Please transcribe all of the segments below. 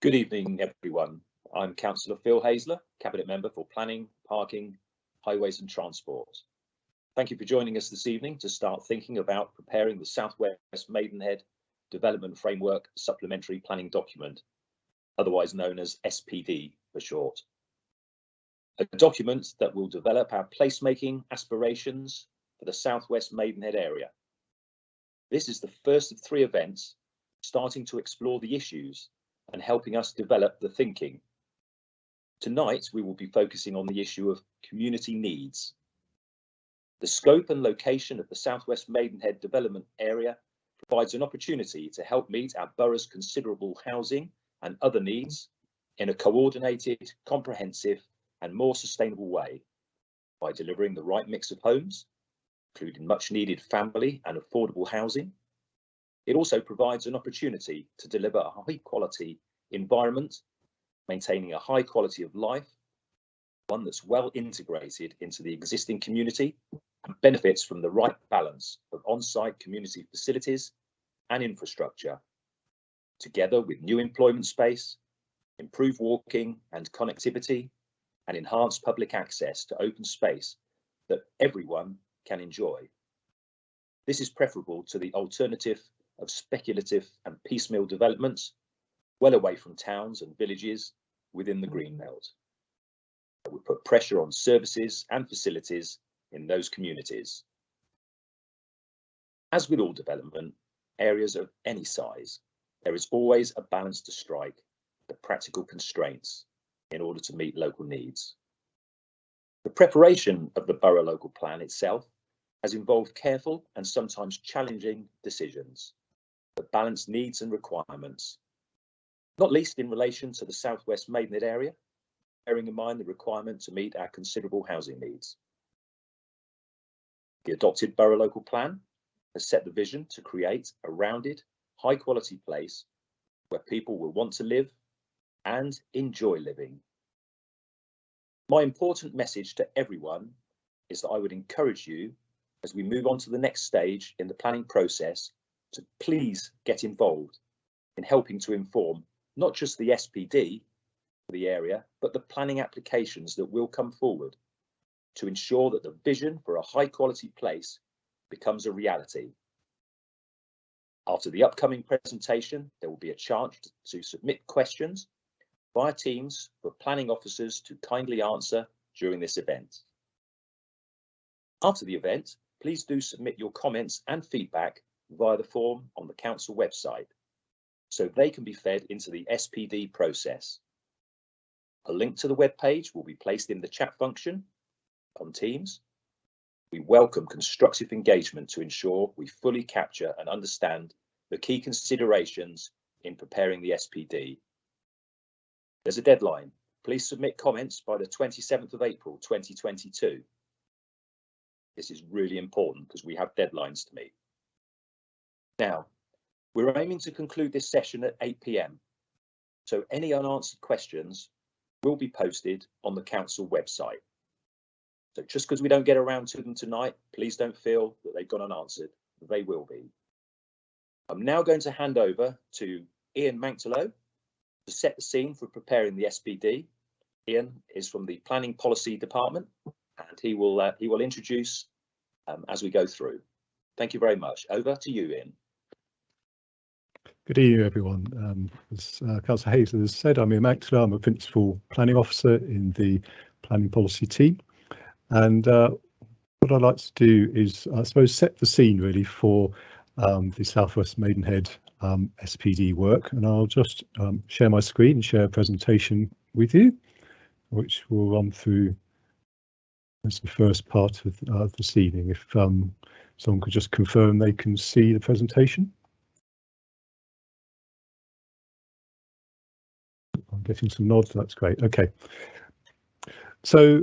Good evening, everyone. I'm Councillor Phil Haisler, Cabinet Member for Planning, Parking, Highways and Transport. Thank you for joining us this evening to start thinking about preparing the South West Maidenhead Development Framework Supplementary Planning Document, otherwise known as SPD for short. A document that will develop our placemaking aspirations for the South West Maidenhead area. This is the first of 3 events starting to explore the issues and helping us develop the thinking. Tonight, we will be focusing on the issue of community needs. The scope and location of the South West Maidenhead development area provides an opportunity to help meet our borough's considerable housing and other needs in a coordinated, comprehensive and more sustainable way by delivering the right mix of homes, including much needed family and affordable housing. It also provides an opportunity to deliver a high quality environment, maintaining a high quality of life, one that's well integrated into the existing community and benefits from the right balance of on-site community facilities and infrastructure, together with new employment space, improved walking and connectivity, and enhanced public access to open space that everyone can enjoy. This is preferable to the alternative of speculative and piecemeal developments, well away from towns and villages within the green belt. It would put pressure on services and facilities in those communities. As with all development, areas of any size, there is always a balance to strike, the practical constraints in order to meet local needs. The preparation of the borough local plan itself has involved careful and sometimes challenging decisions that balance needs and requirements, not least in relation to the South West Maidenhead area, bearing in mind the requirement to meet our considerable housing needs. The adopted borough local plan has set the vision to create a rounded, high quality place where people will want to live and enjoy living. My important message to everyone is that I would encourage you, as we move on to the next stage in the planning process, to please get involved in helping to inform not just the SPD for the area, but the planning applications that will come forward to ensure that the vision for a high quality place becomes a reality. After the upcoming presentation, there will be a chance to submit questions via Teams for planning officers to kindly answer during this event. After the event, please do submit your comments and feedback via the form on the council website, so they can be fed into the SPD process. A link to the web page will be placed in the chat function on Teams. We welcome constructive engagement to ensure we fully capture and understand the key considerations in preparing the SPD. There's a deadline. Please submit comments by the 27th of April 2022. This is really important because we have deadlines to meet. Now, we're aiming to conclude this session at 8 p.m. So any unanswered questions will be posted on the council website. So just because we don't get around to them tonight, please don't feel that they've gone unanswered. They will be. I'm now going to hand over to Ian Manctolo to set the scene for preparing the SPD. Ian is from the Planning Policy Department, and he will introduce as we go through. Thank you very much. Over to you, Ian. Good evening, everyone. As Councillor Haisler has said, I'm Ian Manctolo. I'm a Principal Planning Officer in the Planning Policy team. And what I'd like to do is, I suppose, set the scene really for the South West Maidenhead SPD work. And I'll just share my screen and share a presentation with you, which we'll run through as the first part of this evening. If someone could just confirm they can see the presentation. I'm getting some nods, that's great. Okay. So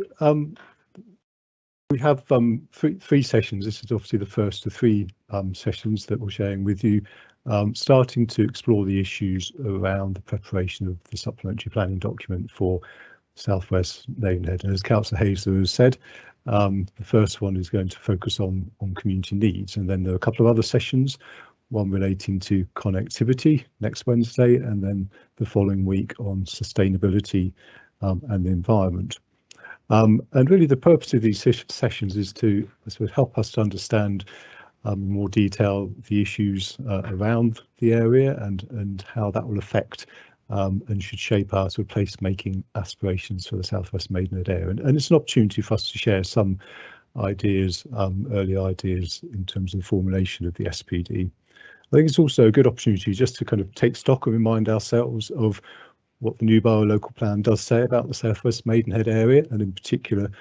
we have three sessions. This is obviously the first of 3 sessions that we're sharing with you, starting to explore the issues around the preparation of the supplementary planning document for South West Maidenhead. And as Councillor Haisler has said, the first one is going to focus on community needs, and then there are a couple of other sessions one relating to connectivity next Wednesday, and then the following week on sustainability and the environment. And really the purpose of these sessions is to sort of help us to understand in more detail the issues around the area and how that will affect and should shape our sort of place-making aspirations for the South West Maidenhead area. And it's an opportunity for us to share some ideas, early ideas in terms of the formulation of the SPD. I think it's also a good opportunity just to kind of take stock and remind ourselves of what the new borough local plan does say about the South West Maidenhead area, and in particular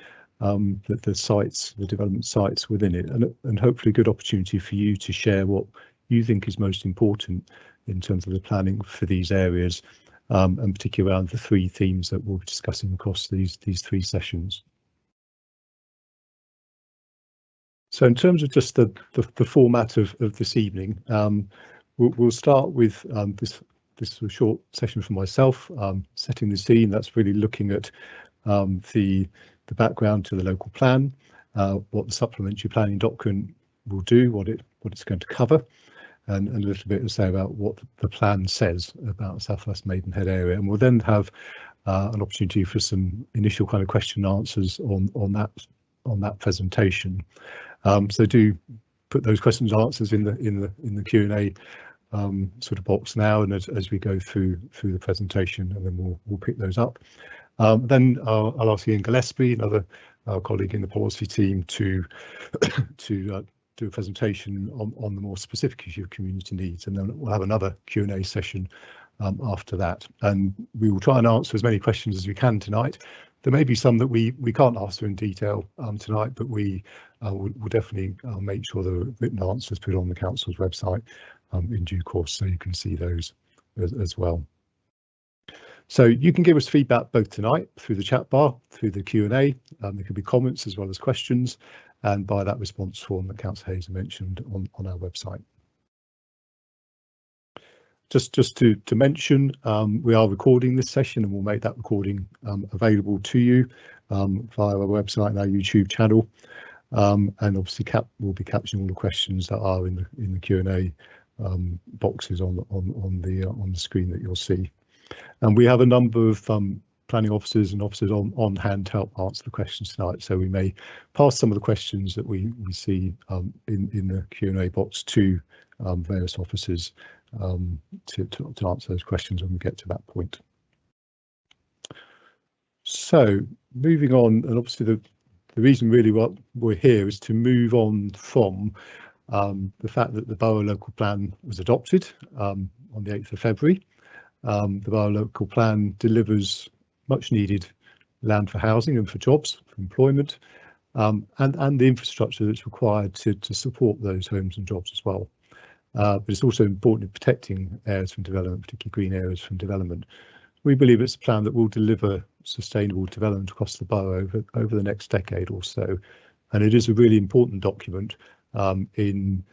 the sites, the development sites within it, and hopefully a good opportunity for you to share what you think is most important in terms of the planning for these areas, and particularly around the three themes that we'll be discussing across these three sessions. So in terms of just the format of this evening, we'll start with this sort of short session for myself, setting the scene. That's really looking at the background to the local plan, what the supplementary planning document will do, what it's going to cover, and a little bit to say about what the plan says about South West Maidenhead area. And we'll then have an opportunity for some initial kind of question and answers on that presentation. So do put those questions and answers in the Q&A sort of box now, and as we go through the presentation, and then we'll pick those up. Then I'll ask Ian Gillespie, another colleague in the policy team, to do a presentation on the more specific issue of community needs, and then we'll have another Q&A session after that. And we will try and answer as many questions as we can tonight. There may be some that we can't answer in detail tonight, but we will definitely make sure there are written answers put on the council's website in due course, so you can see those as well. So you can give us feedback both tonight through the chat bar, through the Q&A. There could be comments as well as questions, and by that response form that Councillor Hayes mentioned on our website. Just to mention, we are recording this session, and we'll make that recording available to you via our website and our YouTube channel. And obviously we'll be capturing all the questions that are in the Q&A boxes on the screen that you'll see. And we have a number of planning officers and officers on hand to help answer the questions tonight. So we may pass some of the questions that we see in the Q&A box to various officers to answer those questions when we get to that point. So moving on, and obviously the reason really what we're here is to move on from the fact that the borough local plan was adopted on the 8th of February. The borough local plan delivers much needed land for housing and for jobs, for employment, and the infrastructure that's required to support those homes and jobs as well. But it's also important in protecting areas from development, particularly green areas from development. We believe it's a plan that will deliver sustainable development across the borough over the next decade or so. And it is a really important document in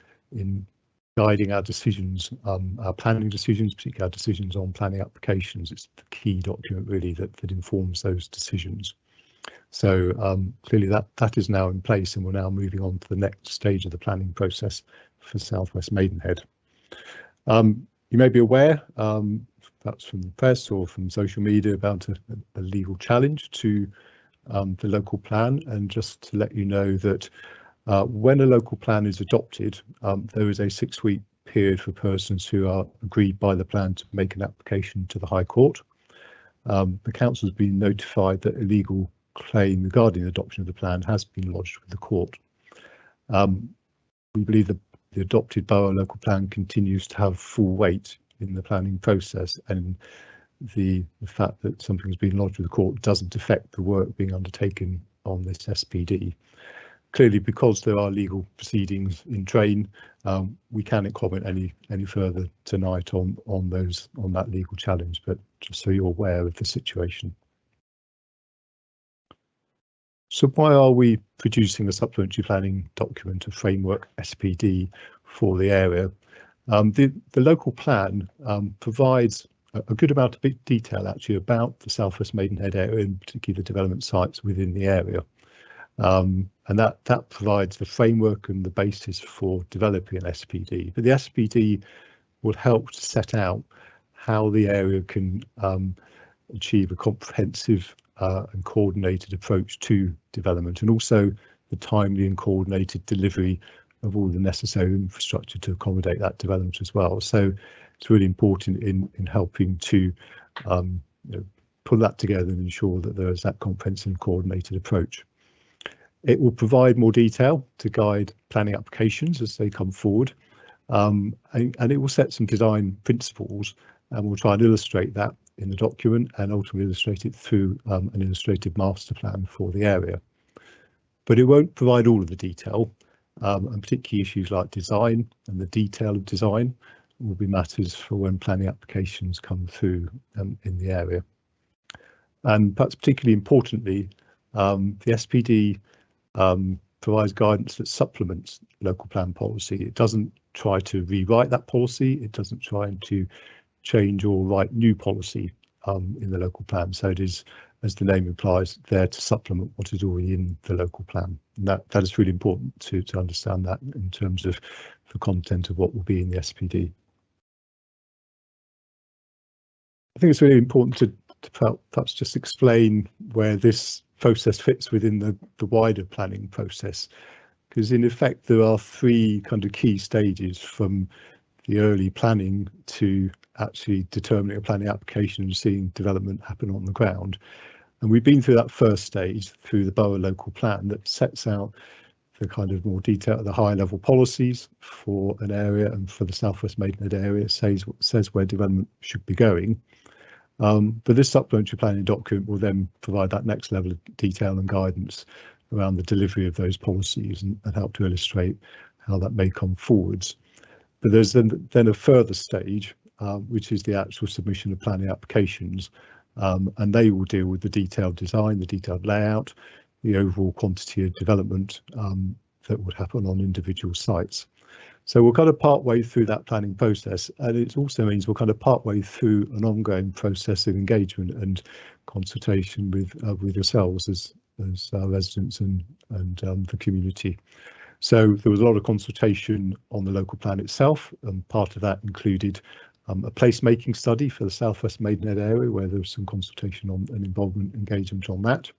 guiding our decisions, our planning decisions, particularly our decisions on planning applications. It's the key document really that informs those decisions. So clearly that is now in place, and we're now moving on to the next stage of the planning process for South West Maidenhead. You may be aware, perhaps from the press or from social media, about a legal challenge to the local plan. And just to let you know that when a local plan is adopted, there is a 6-week period for persons who are agreed by the plan to make an application to the High Court. The council has been notified that a legal claim regarding the adoption of the plan has been lodged with the court. We believe that the adopted borough local plan continues to have full weight in the planning process, and the fact that something has been lodged with the court doesn't affect the work being undertaken on this SPD. Clearly, because there are legal proceedings in train, we cannot comment any further tonight on that legal challenge, but just so you're aware of the situation. So why are we producing a supplementary planning document, a framework SPD for the area? The local plan provides a good amount of detail actually about the South West Maidenhead area, and particularly the development sites within the area. and that provides the framework and the basis for developing an SPD. But the SPD will help to set out how the area can achieve a comprehensive and coordinated approach to development, and also the timely and coordinated delivery of all the necessary infrastructure to accommodate that development as well. So it's really important in helping to put that together and ensure that there is that comprehensive and coordinated approach. It will provide more detail to guide planning applications as they come forward, and it will set some design principles, and we'll try and illustrate that in the document and ultimately illustrate it through an illustrated master plan for the area. But it won't provide all of the detail, and particularly issues like design and the detail of design will be matters for when planning applications come through in the area. And perhaps particularly importantly, the SPD provides guidance that supplements local plan policy. It doesn't try to rewrite that policy. It doesn't try to change or write new policy in the local plan. So it is, as the name implies, there to supplement what is already in the local plan. And that is really important to understand that in terms of the content of what will be in the SPD. I think it's really important to perhaps just explain where this process fits within the wider planning process, because in effect there are three kind of key stages from the early planning to actually determining a planning application and seeing development happen on the ground. And we've been through that first stage through the borough local plan that sets out the kind of more detail, the high level policies for an area, and for the Southwest Maidenhead area says where development should be going. But this supplementary planning document will then provide that next level of detail and guidance around the delivery of those policies and help to illustrate how that may come forwards. But there's then a further stage, which is the actual submission of planning applications, and they will deal with the detailed design, the detailed layout, the overall quantity of development that would happen on individual sites. So we're kind of part way through that planning process, and it also means we're kind of part way through an ongoing process of engagement and consultation with yourselves as residents and the community. So there was a lot of consultation on the local plan itself, and part of that included a placemaking study for the Southwest Maidenhead area, where there was some consultation on and involvement engagement on that.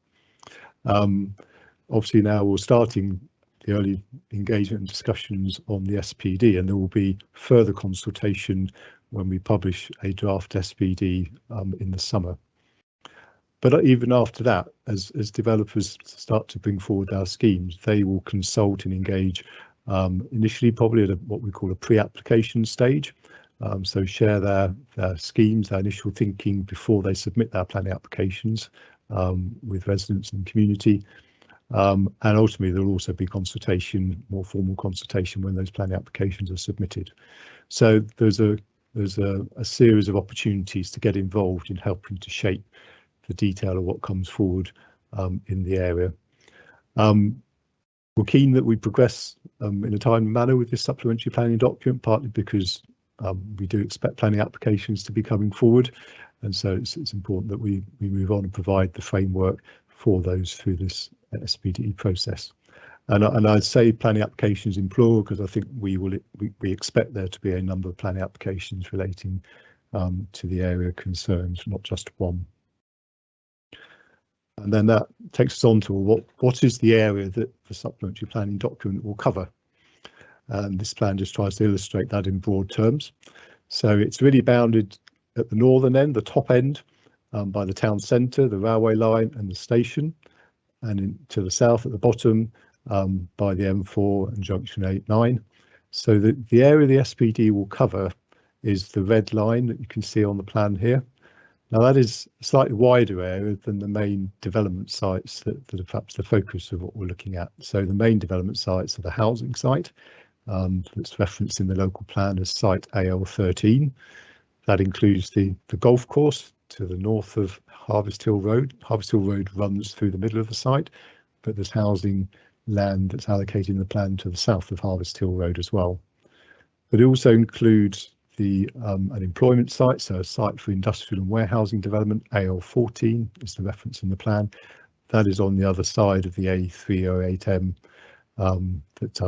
Obviously now we're starting the early engagement and discussions on the SPD, and there will be further consultation when we publish a draft SPD in the summer. But even after that, as developers start to bring forward our schemes, they will consult and engage initially probably at what we call a pre-application stage. So share their schemes, their initial thinking before they submit their planning applications with residents and community. And ultimately there will also be consultation, more formal consultation, when those planning applications are submitted. So there's a series of opportunities to get involved in helping to shape the detail of what comes forward in the area. We're keen that we progress in a timely manner with this supplementary planning document, partly because we do expect planning applications to be coming forward, and so it's important that we move on and provide the framework for those through this SPD process. And I'd say planning applications in plural, because I think we expect there to be a number of planning applications relating to the area concerned, not just one. And then that takes us on to what is the area that the supplementary planning document will cover. And this plan just tries to illustrate that in broad terms. So it's really bounded at the northern end, the top end, by the town centre, the railway line and the station, and to the south at the bottom by the M4 and junction 8-9. So the area the SPD will cover is the red line that you can see on the plan here. Now that is a slightly wider area than the main development sites that are perhaps the focus of what we're looking at. So the main development sites are the housing site that's referenced in the local plan as site AL13. That includes the golf course to the north of Harvest Hill Road. Harvest Hill Road runs through the middle of the site, but there's housing land that's allocated in the plan to the south of Harvest Hill Road as well. But it also includes an employment site, so a site for industrial and warehousing development, AL14 is the reference in the plan. that is on the other side of the A308M that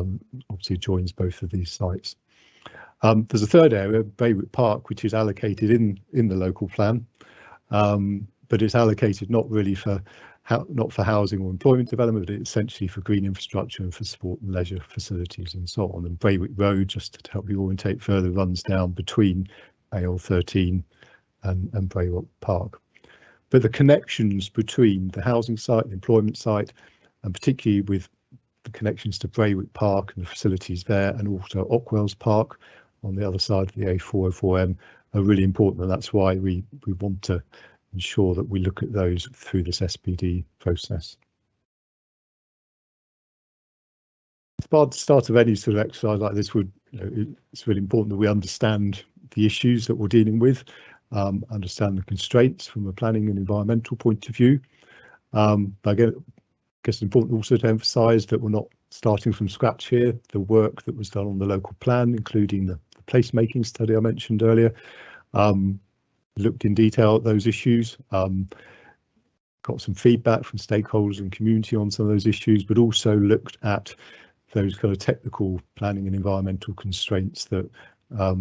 obviously joins both of these sites. There's a third area, Braywick Park, which is allocated in the local plan, but it's allocated not really for housing or employment development, but essentially for green infrastructure and for sport and leisure facilities and so on. And Braywick Road, just to help you orientate further, runs down between AL13 and Braywick Park. But the connections between the housing site, the employment site, and particularly with the connections to Braywick Park and the facilities there, and also Ockwells Park on the other side of the A404M, are really important, and that's why we want to ensure that we look at those through this SPD process. At the start of any sort of exercise like this, it's really important that we understand the issues that we're dealing with, understand the constraints from a planning and environmental point of view. I guess it's important also to emphasise that we're not starting from scratch here. The work that was done on the local plan, including the placemaking study I mentioned earlier, looked in detail at those issues, got some feedback from stakeholders and community on some of those issues, but also looked at those kind of technical planning and environmental constraints that are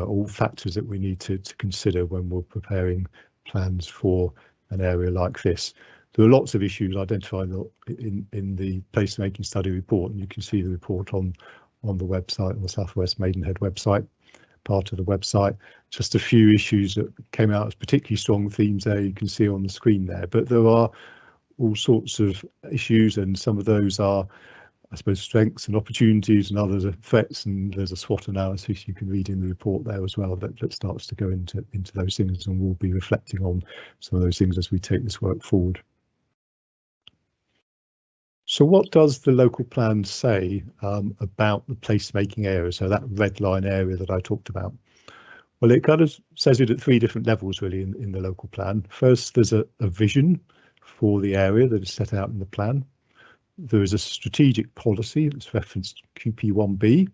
all factors that we need to consider when we're preparing plans for an area like this. There are lots of issues identified in the placemaking study report, and you can see the report on the website, on the South West Maidenhead website, part of the website. Just a few issues that came out as particularly strong themes there, you can see on the screen there, but there are all sorts of issues, and some of those are, I suppose, strengths and opportunities, and others are threats, and there's a SWOT analysis you can read in the report there as well that starts to go into those things, and we'll be reflecting on some of those things as we take this work forward. So what does the local plan say about the placemaking area, so that red line area that I talked about? Well, it kind of says it at three different levels really in the local plan. First, there's a vision for the area that is set out in the plan. There is a strategic policy that's referenced QP1B.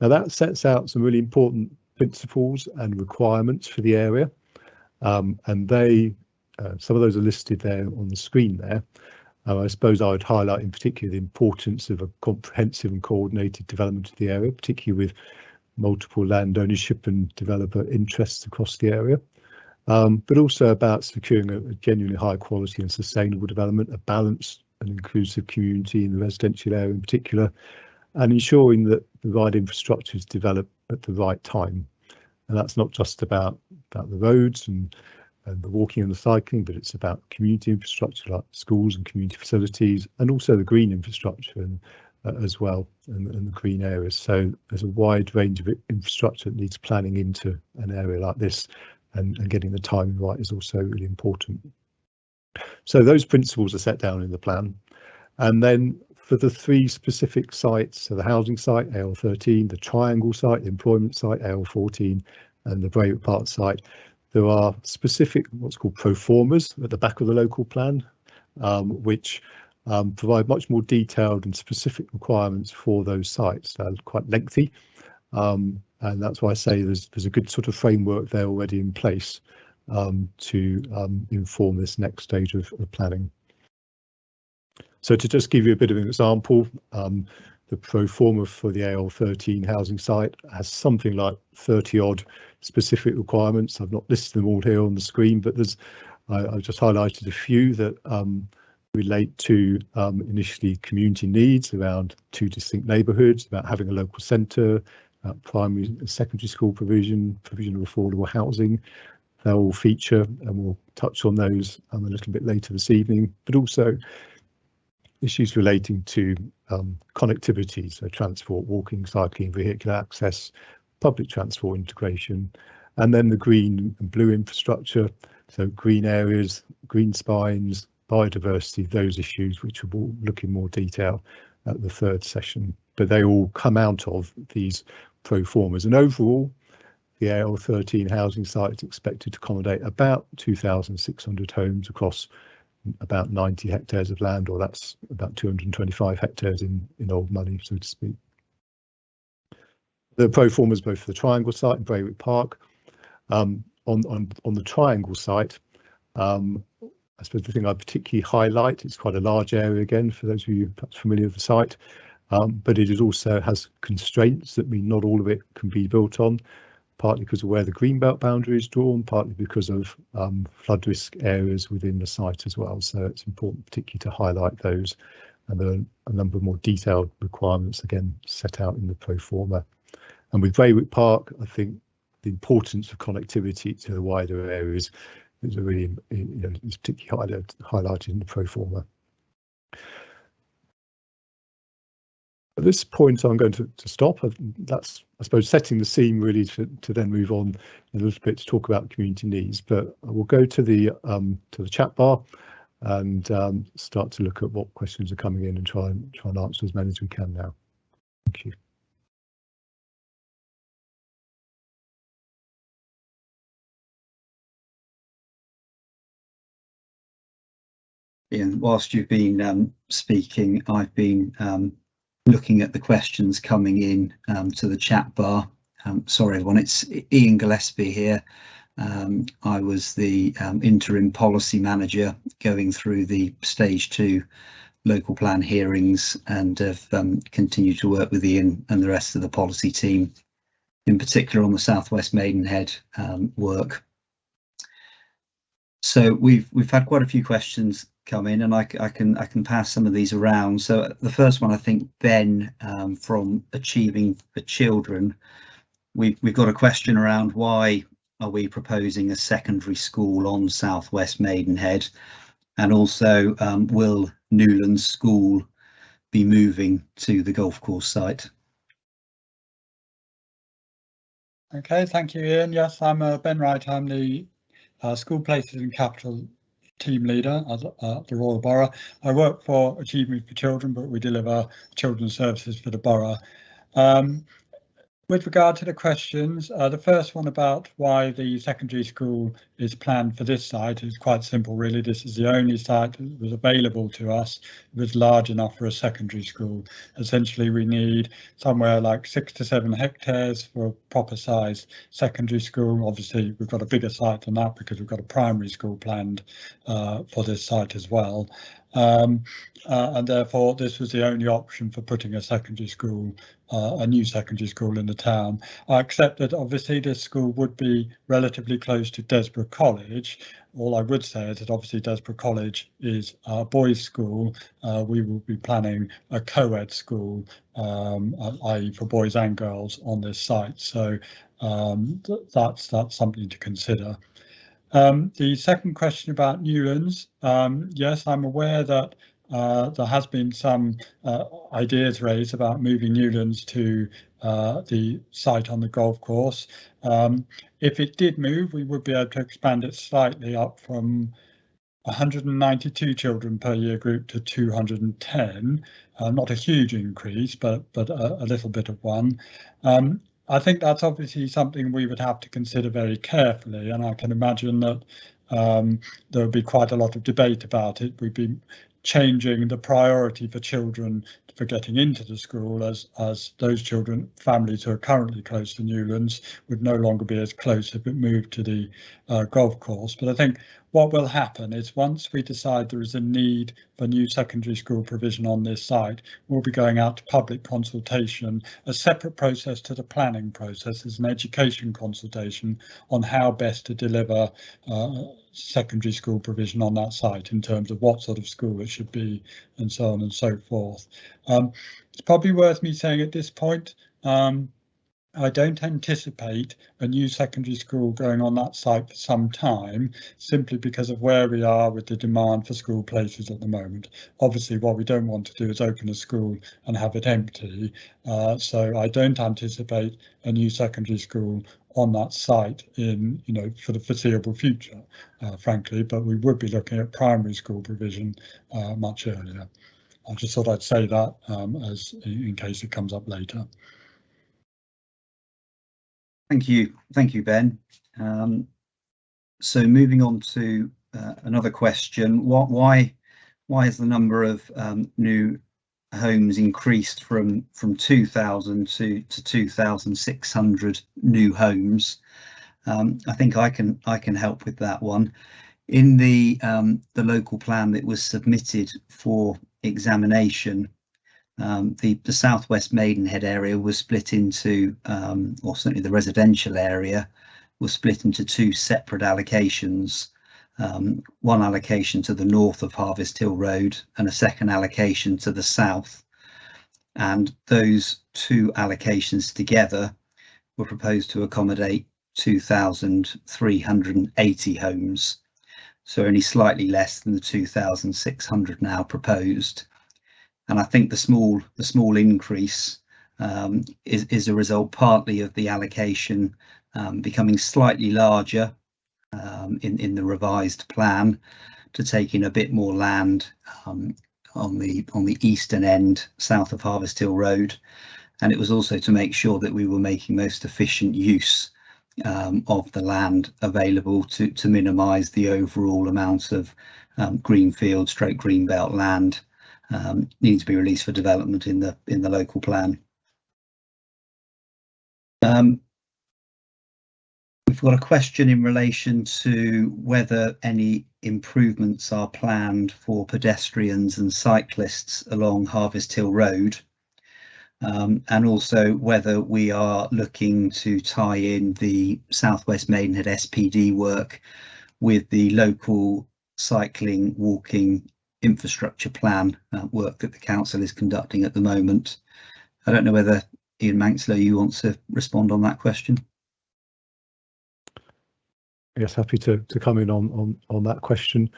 Now that sets out some really important principles and requirements for the area, and some of those are listed there on the screen there. I suppose I would highlight in particular the importance of a comprehensive and coordinated development of the area, particularly with multiple land ownership and developer interests across the area, but also about securing a genuinely high quality and sustainable development, a balanced and inclusive community in the residential area in particular, and ensuring that the right infrastructure is developed at the right time. And that's not just about the roads and the walking and the cycling, but it's about community infrastructure like schools and community facilities, and also the green infrastructure as well, and the green areas. So there's a wide range of infrastructure that needs planning into an area like this, and getting the timing right is also really important. So those principles are set down in the plan, and then for the three specific sites, so the housing site AL13, the triangle site, the employment site AL14, and the Braywick Park site, there are specific what's called pro formas at the back of the local plan, which provide much more detailed and specific requirements for those sites. They're quite lengthy, and that's why I say there's a good sort of framework there already in place to inform this next stage of planning. So to just give you a bit of an example, the pro forma for the AL13 housing site has something like 30 odd specific requirements. I've not listed them all here on the screen, but I've just highlighted a few that relate to initially community needs around two distinct neighbourhoods, about having a local centre, primary and secondary school provision of affordable housing. They'll all feature, and we'll touch on those a little bit later this evening, but also issues relating to connectivity, so transport, walking, cycling, vehicular access, public transport integration, and then the green and blue infrastructure, so green areas, green spines, biodiversity, those issues which we'll look in more detail at the third session, but they all come out of these pro formas. And overall, the AL13 housing site is expected to accommodate about 2,600 homes across about 90 hectares of land, or that's about 225 hectares in old money, so to speak. The pro formas both for the triangle site and Braywick Park. On the triangle site, I suppose the thing I particularly highlight, it's quite a large area again for those of you perhaps familiar with the site, but it is also has constraints that mean not all of it can be built on, partly because of where the greenbelt boundary is drawn, partly because of flood risk areas within the site as well. So it's important particularly to highlight those, and there are a number of more detailed requirements again set out in the pro forma. And with Braywick Park, I think the importance of connectivity to the wider areas is a really, is particularly highlighted in the pro forma. At this point, I'm going to stop. That's, I suppose, setting the scene really to then move on a little bit to talk about community needs. But we'll go to the chat bar and start to look at what questions are coming in and try and answer as many as we can now. Thank you. Ian, whilst you've been speaking, I've been looking at the questions coming in to the chat bar. Sorry everyone, it's Ian Gillespie here. I was the interim policy manager going through the stage 2 local plan hearings, and have continued to work with Ian and the rest of the policy team, in particular on the Southwest Maidenhead work. So we've had quite a few questions come in, and I can pass some of these around. So the first one, I think, Ben, from Achieving for Children, we've got a question around why are we proposing a secondary school on Southwest Maidenhead, and also will Newlands School be moving to the golf course site? Okay, thank you, Ian. Yes, I'm Ben Wright. I'm the School Places and Capital team leader at the Royal Borough. I work for Achievement for Children, but we deliver children's services for the borough. With regard to the questions, the first one about why the secondary school is planned for this site is quite simple, really. This is the only site that was available to us. It was large enough for a secondary school. Essentially, we need somewhere like 6 to 7 hectares for a proper size secondary school. Obviously, we've got a bigger site than that because we've got a primary school planned for this site as well. And therefore this was the only option for putting a secondary school, a new secondary school in the town. I accept that obviously this school would be relatively close to Desborough College. All I would say is that obviously Desborough College is a boys' school. We will be planning a co-ed school, i.e. for boys and girls on this site. So that's something to consider. The second question about Newlands, yes, I'm aware that there has been some ideas raised about moving Newlands to the site on the golf course. If it did move, we would be able to expand it slightly up from 192 children per year group to 210. Not a huge increase, but a little bit of one. I think that's obviously something we would have to consider very carefully, and I can imagine that there would be quite a lot of debate about it. We'd be changing the priority for children for getting into the school, as those children, families who are currently close to Newlands, would no longer be as close if it moved to the golf course. But I think what will happen is once we decide there is a need for new secondary school provision on this site, we'll be going out to public consultation, a separate process to the planning process. It's an education consultation on how best to deliver secondary school provision on that site in terms of what sort of school it should be and so on and so forth. It's probably worth me saying at this point, I don't anticipate a new secondary school going on that site for some time, simply because of where we are with the demand for school places at the moment. Obviously, what we don't want to do is open a school and have it empty. So I don't anticipate a new secondary school on that site in, for the foreseeable future, frankly, but we would be looking at primary school provision much earlier. I just thought I'd say that as in case it comes up later. Thank you, Ben. So moving on to another question: why has the number of new homes increased from 2,000 to 2,600 new homes? I think I can help with that one. In the local plan that was submitted for examination, the southwest Maidenhead area was split into, or certainly the residential area was split into two separate allocations. One allocation to the north of Harvest Hill Road and a second allocation to the south. And those two allocations together were proposed to accommodate 2,380 homes. So only slightly less than the 2,600 now proposed. And I think the small increase is a result partly of the allocation becoming slightly larger in the revised plan to take in a bit more land on the eastern end south of Harvest Hill Road, and it was also to make sure that we were making most efficient use of the land available to minimise the overall amount of greenfield stroke greenbelt land needing to be released for development in the local plan. We've got a question in relation to whether any improvements are planned for pedestrians and cyclists along Harvest Hill Road, and also whether we are looking to tie in the Southwest Maidenhead SPD work with the local cycling, walking infrastructure plan work that the council is conducting at the moment. I don't know whether Ian Manxlow, you want to respond on that question? Yes, happy to come in on that question.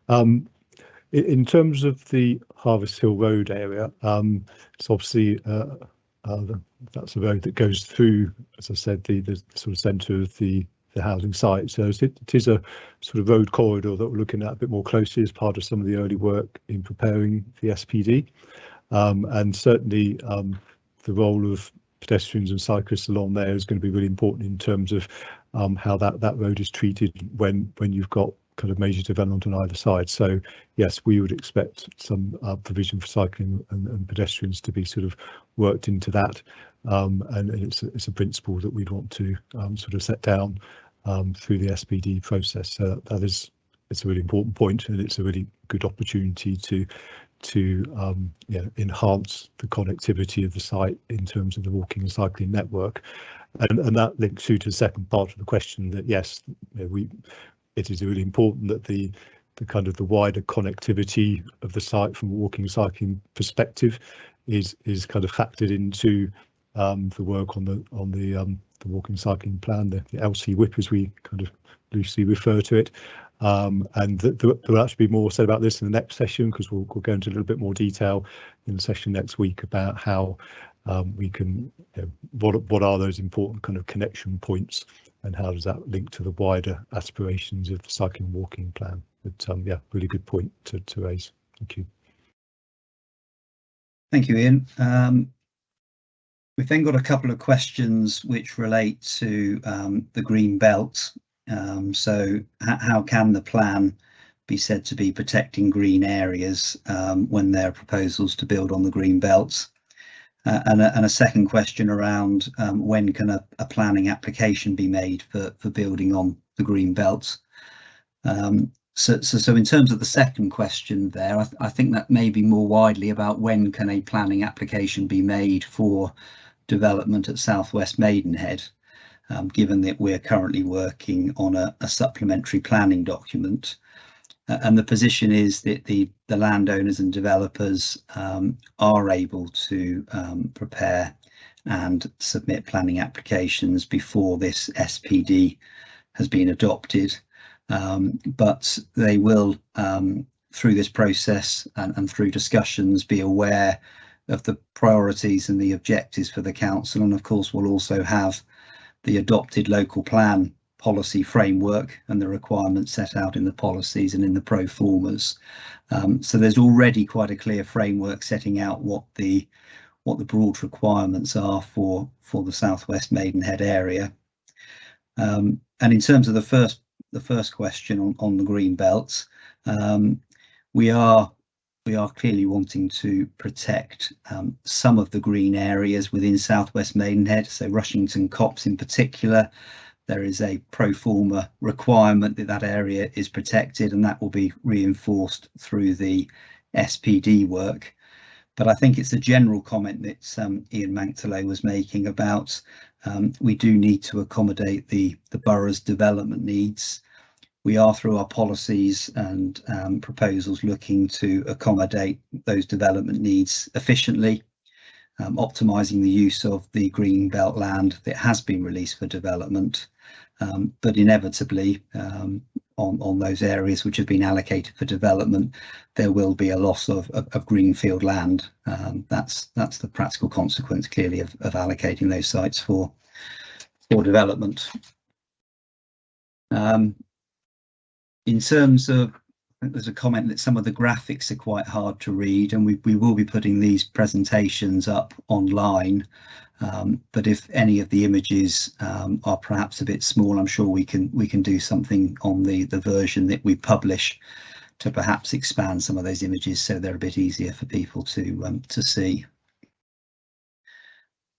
In terms of the Harvest Hill Road area, it's obviously that's a road that goes through, as I said, the sort of centre of the housing site. So it is a sort of road corridor that we're looking at a bit more closely as part of some of the early work in preparing the SPD, and certainly the role of pedestrians and cyclists along there is going to be really important in terms of how that road is treated when you've got kind of major development on either side. So yes, we would expect some provision for cycling and pedestrians to be sort of worked into that, and it's a principle that we'd want to sort of set down through the SPD process. So it's a really important point, and it's a really good opportunity to enhance the connectivity of the site in terms of the walking and cycling network, and that links to the second part of the question, that yes, it is really important that the kind of the wider connectivity of the site from a walking and cycling perspective is kind of factored into the work on the walking and cycling plan, the LC WIP as we kind of loosely refer to it. And there will actually be more said about this in the next session, because we'll go into a little bit more detail in the session next week about how we can, what are those important kind of connection points, and how does that link to the wider aspirations of the cycling and walking plan. But yeah, really good point to raise. Thank you. Thank you, Ian. We've then got a couple of questions which relate to the green belt. So how can the plan be said to be protecting green areas when there are proposals to build on the green belts? And a second question around when can a planning application be made for building on the green belt? So in terms of the second question there, I think that may be more widely about when can a planning application be made for development at Southwest Maidenhead, given that we're currently working on a supplementary planning document. And the position is that the landowners and developers are able to prepare and submit planning applications before this SPD has been adopted, but they will, through this process and through discussions, be aware of the priorities and the objectives for the council, and of course we'll also have the adopted local plan policy framework and the requirements set out in the policies and in the pro formas. So there's already quite a clear framework setting out what the broad requirements are for the Southwest Maidenhead area. And in terms of the first question on the green belts, we are clearly wanting to protect some of the green areas within Southwest Maidenhead, so Rushington Copse in particular. there is a pro forma requirement that that area is protected, and that will be reinforced through the SPD work. But I think it's a general comment that Ian Manctelay was making about we do need to accommodate the borough's development needs. We are, through our policies and proposals, looking to accommodate those development needs efficiently, optimising the use of the green belt land that has been released for development, but inevitably on those areas which have been allocated for development, there will be a loss of greenfield land. That's the practical consequence, clearly, of allocating those sites for development. In terms of, I think there's a comment that some of the graphics are quite hard to read, and we will be putting these presentations up online. But if any of the images are perhaps a bit small, I'm sure we can do something on the version that we publish to perhaps expand some of those images so they're a bit easier for people to see.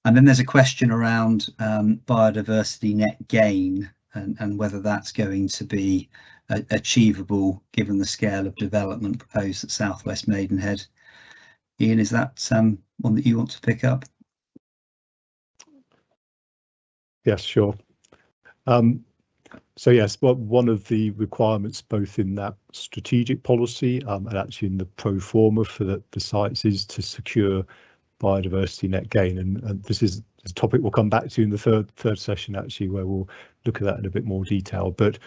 And then there's a question around biodiversity net gain and whether that's going to be achievable given the scale of development proposed at South West Maidenhead. Ian, is that one that you want to pick up? Yes, sure. So yes, well, one of the requirements both in that strategic policy and actually in the pro forma for the sites is to secure biodiversity net gain, and this is a topic we'll come back to in the third session actually, where we'll look at that in a bit more detail. But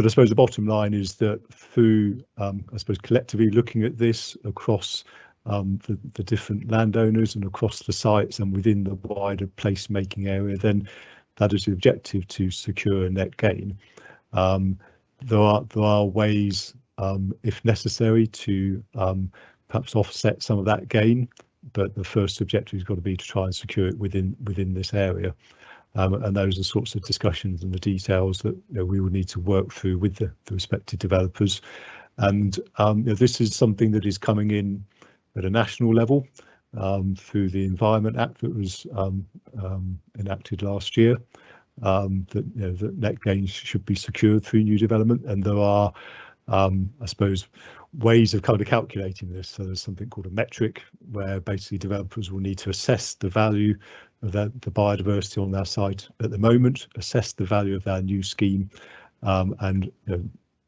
I suppose the bottom line is that through I suppose collectively looking at this across the different landowners and across the sites and within the wider placemaking area, then that is the objective, to secure net gain. There are ways, if necessary, to perhaps offset some of that gain, but the first objective has got to be to try and secure it within this area. And those are sorts of discussions and the details that we will need to work through with the respective developers. And this is something that is coming in at a national level through the Environment Act that was enacted last year. That net gains should be secured through new development, and there are I suppose ways of kind of calculating this. So there's something called a metric where basically developers will need to assess the value of the biodiversity on their site at the moment, assess the value of their new scheme, and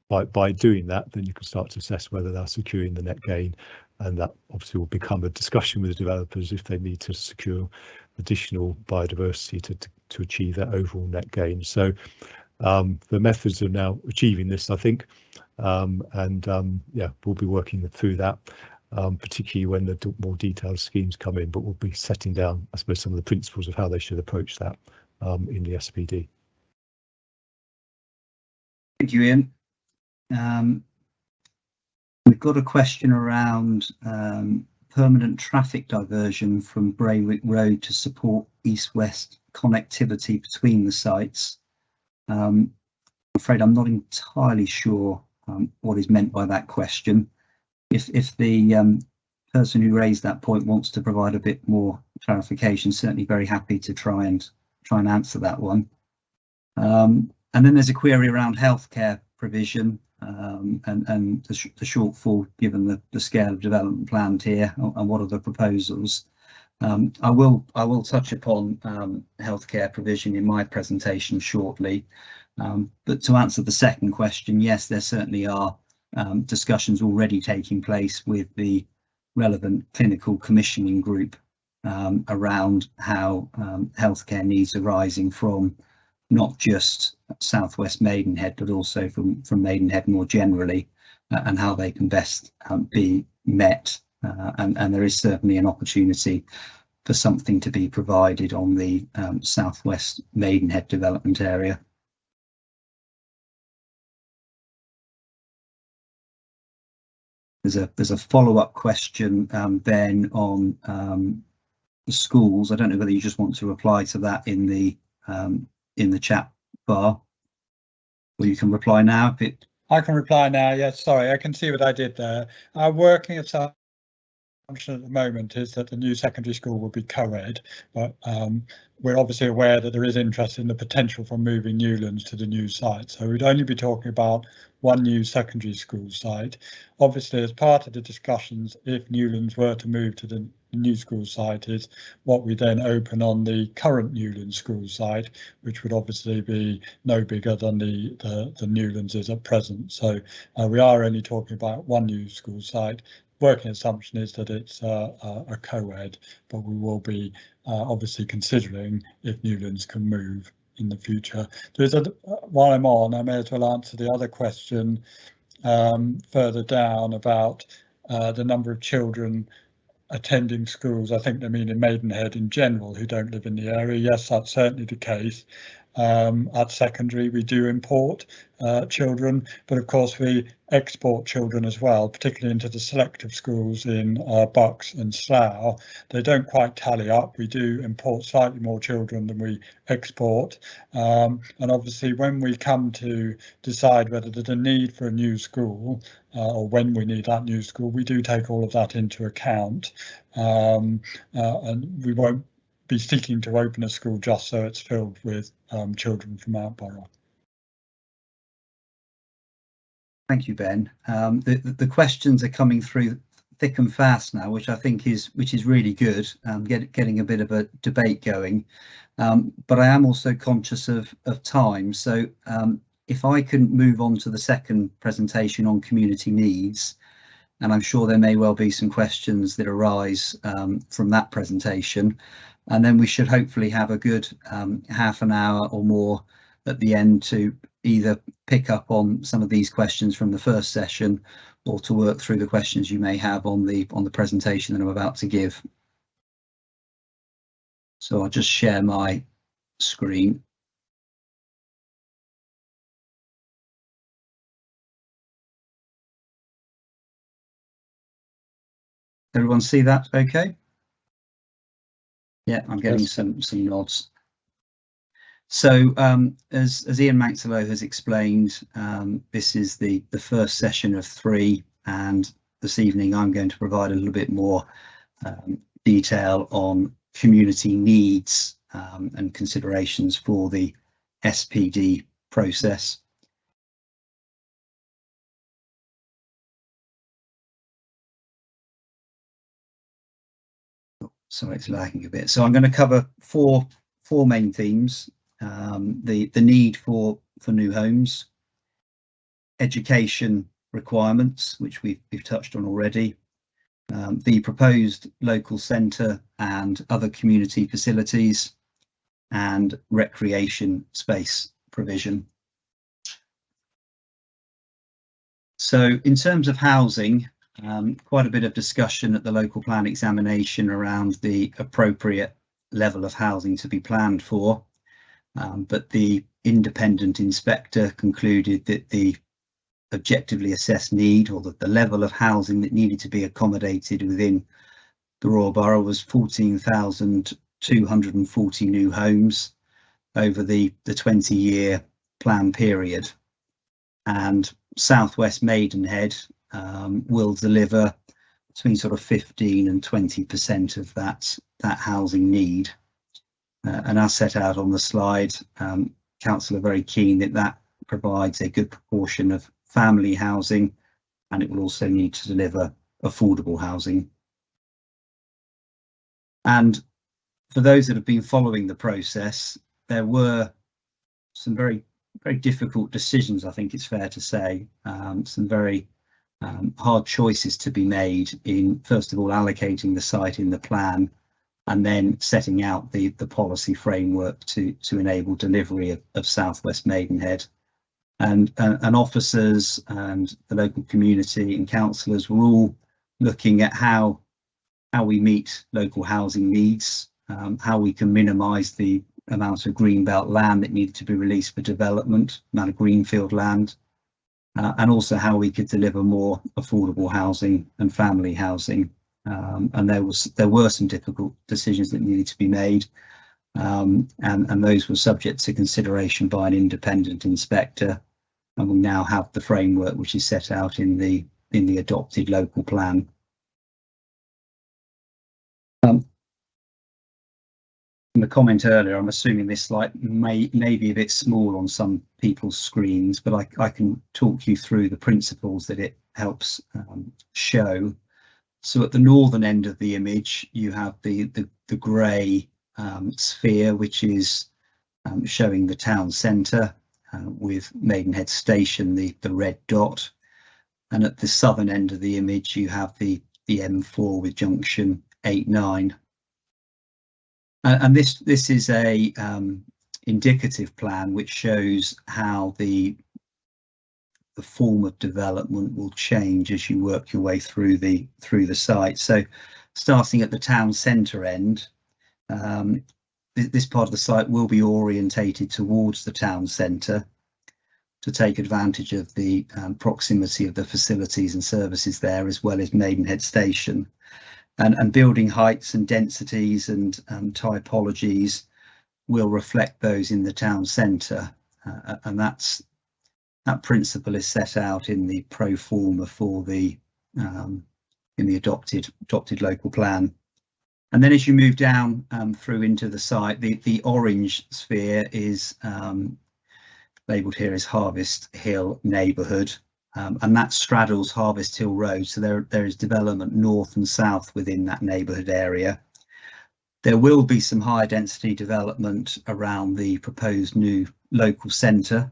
by doing that, then you can start to assess whether they're securing the net gain, and that obviously will become a discussion with the developers if they need to secure additional biodiversity to achieve that overall net gain. So the methods are now achieving this, I think, and yeah, we'll be working through that, particularly when the more detailed schemes come in, but we'll be setting down, I suppose, some of the principles of how they should approach that in the SPD. Thank you, Ian. We've got a question around permanent traffic diversion from Braywick Road to support east-west connectivity between the sites. I'm afraid I'm not entirely sure what is meant by that question. If the person who raised that point wants to provide a bit more clarification, certainly very happy to try and answer that one. And then there's a query around healthcare provision and the shortfall given the scale of development planned here, and what are the proposals. I will touch upon healthcare provision in my presentation shortly, but to answer the second question, yes, there certainly are discussions already taking place with the relevant clinical commissioning group around how healthcare needs arising from not just South West Maidenhead, but also from Maidenhead more generally, and how they can best be met. And there is certainly an opportunity for something to be provided on the South West Maidenhead development area. There's a follow-up question then on the schools. I don't know whether you just want to reply to that in the chat bar, or you can reply now if it. I can reply now. Yes, sorry, I can see what I did there. Working at assumption at the moment is that the new secondary school will be co-ed, but we're obviously aware that there is interest in the potential for moving Newlands to the new site. So we'd only be talking about one new secondary school site. Obviously, as part of the discussions, if Newlands were to move to the new school site, is what we then open on the current Newlands school site, which would obviously be no bigger than the Newlands is at present. So we are only talking about one new school site. Working assumption is that it's a co-ed, but we will be obviously considering if Newlands can move in the future. There's while I'm on, I may as well answer the other question further down about the number of children attending schools. I think they mean in Maidenhead in general who don't live in the area. Yes, that's certainly the case. At secondary, we do import children, but of course we export children as well, particularly into the selective schools in Bucks and Slough. They don't quite tally up. We do import slightly more children than we export. And obviously when we come to decide whether there's a need for a new school or when we need that new school, we do take all of that into account. And we won't be seeking to open a school just so it's filled with children from Outborough. Thank you, Ben. The questions are coming through thick and fast now, which I think is really good. Getting a bit of a debate going, but I am also conscious of time. So if I can move on to the second presentation on community needs, and I'm sure there may well be some questions that arise from that presentation. And then we should hopefully have a good half an hour or more at the end to either pick up on some of these questions from the first session or to work through the questions you may have on the presentation that I'm about to give. So I'll just share my screen. Everyone see that okay? Yeah, I'm getting some nods. So as Ian Maxwell has explained, this is the first session of 3, and this evening I'm going to provide a little bit more detail on community needs and considerations for the SPD process. Sorry, it's lagging a bit. So I'm going to cover four main themes: the need for new homes, education requirements, which we've touched on already, the proposed local centre and other community facilities, and recreation space provision. So in terms of housing, quite a bit of discussion at the local plan examination around the appropriate level of housing to be planned for, but the independent inspector concluded that the objectively assessed need, or that the level of housing that needed to be accommodated within the Royal Borough, was 14,240 new homes over the 20-year plan period, and Southwest Maidenhead will deliver between sort of 15 and 20% of that housing need. And as set out on the slide, council are very keen that provides a good proportion of family housing, and it will also need to deliver affordable housing. And for those that have been following the process, there were some very difficult decisions, I think it's fair to say, some very hard choices to be made in, first of all, allocating the site in the plan, and then setting out the policy framework to enable delivery of Southwest Maidenhead. And officers and the local community and councillors were all looking at how we meet local housing needs, how we can minimise the amount of greenbelt land that needed to be released for development, amount of greenfield land, and also how we could deliver more affordable housing and family housing. And there were some difficult decisions that needed to be made, and those were subject to consideration by an independent inspector. And we now have the framework which is set out in the adopted local plan. the comment earlier, I'm assuming this slide may be a bit small on some people's screens, but I can talk you through the principles that it helps show. So at the northern end of the image, you have the grey sphere, which is showing the town centre, with Maidenhead Station, the red dot. And at the southern end of the image, you have the M4 with junction 8-9. And this is a indicative plan which shows how the form of development will change as you work your way through the site. So starting at the town centre end, this part of the site will be orientated towards the town centre to take advantage of the proximity of the facilities and services there, as well as Maidenhead Station. And building heights and densities and typologies will reflect those in the town centre, and that principle is set out in the pro forma for the in the adopted local plan. And then as you move down through into the site, the orange sphere is labelled here as Harvest Hill neighbourhood. And that straddles Harvest Hill Road, so there is development north and south within that neighbourhood area. There will be some higher density development around the proposed new local centre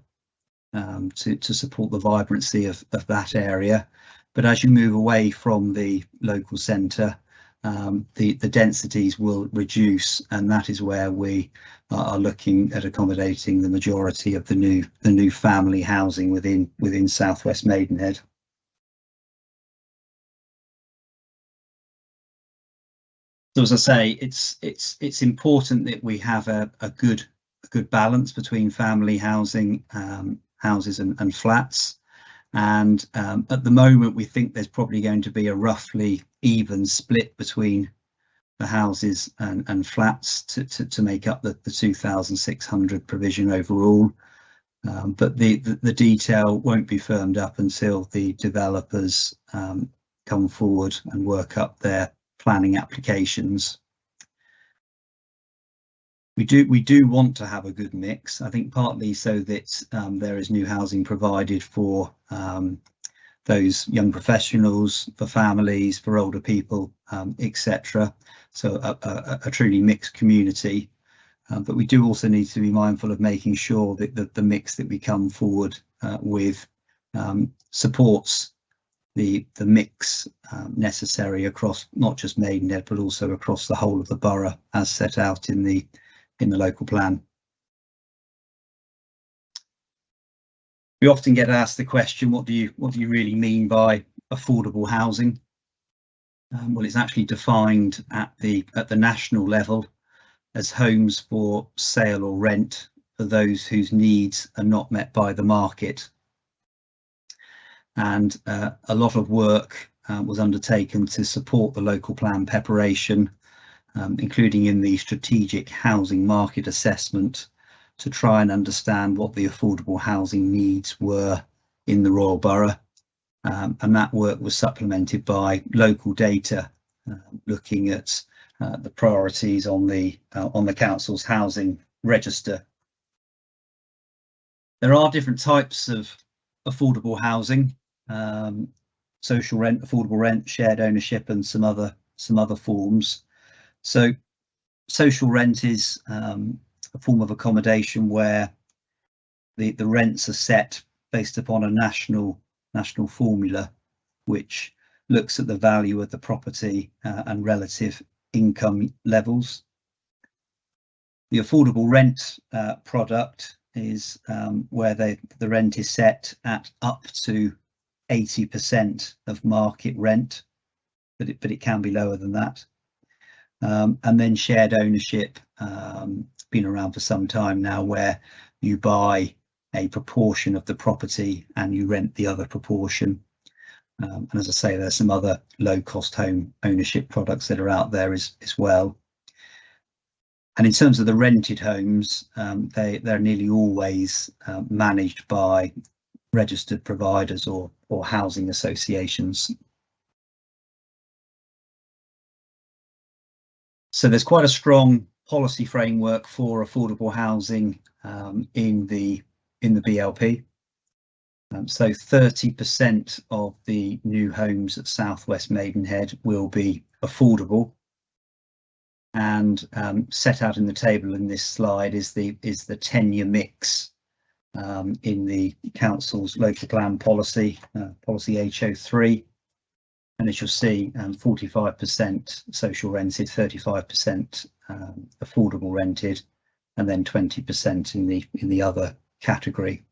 to support the vibrancy of that area. But as you move away from the local centre, the densities will reduce, and that is where we are looking at accommodating the majority of the new family housing within Southwest Maidenhead. So as I say, it's important that we have a good balance between family housing, houses and flats. And at the moment, we think there's probably going to be a roughly even split between the houses and flats to make up the 2,600 provision overall. But the detail won't be firmed up until the developers come forward and work up their planning applications. We do want to have a good mix, I think, partly so that there is new housing provided for those young professionals, for families, for older people, etc. So a truly mixed community. But we do also need to be mindful of making sure that the mix that we come forward with supports the mix necessary across not just Maidenhead, but also across the whole of the borough as set out in the local plan. We often get asked the question, what do you really mean by affordable housing? Well, it's actually defined at the national level as homes for sale or rent for those whose needs are not met by the market. And a lot of work was undertaken to support the local plan preparation, including in the strategic housing market assessment, to try and understand what the affordable housing needs were in the Royal Borough. And that work was supplemented by local data, looking at the priorities on the council's housing register. There are different types of affordable housing, social rent, affordable rent, shared ownership, and some other forms. So social rent is a form of accommodation where the rents are set based upon a national formula, which looks at the value of the property and relative income levels. The affordable rent product is where the rent is set at up to 80% of market rent, but it can be lower than that. And then shared ownership, been around for some time now, where you buy a proportion of the property and you rent the other proportion. And as I say, there's some other low-cost home ownership products that are out there as well. And in terms of the rented homes, they're nearly always managed by registered providers or housing associations. So there's quite a strong policy framework for affordable housing in the BLP. So 30% of the new homes at South West Maidenhead will be affordable, and set out in the table in this slide is the tenure mix in the council's local plan policy, policy H03, and as you'll see, 45% social rented, 35% affordable rented, and then 20% in the other category.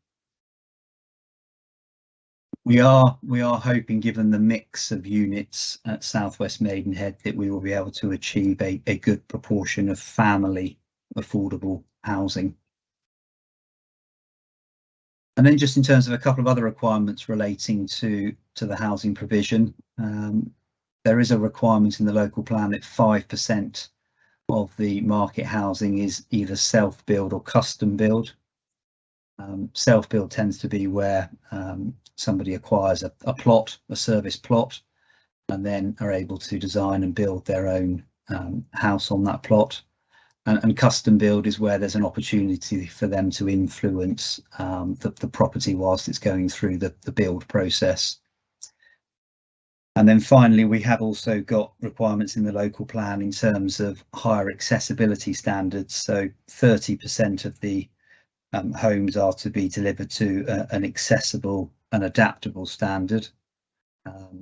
We are hoping, given the mix of units at South West Maidenhead, that we will be able to achieve a good proportion of family affordable housing. And then just in terms of a couple of other requirements relating to the housing provision, there is a requirement in the local plan that 5% of the market housing is either self-build or custom build. Self-build tends to be where somebody acquires a plot, a service plot, and then are able to design and build their own house on that plot. And custom build is where there's an opportunity for them to influence the property whilst it's going through the build process. And then finally, we have also got requirements in the local plan in terms of higher accessibility standards. So 30% of the homes are to be delivered to an accessible and adaptable standard.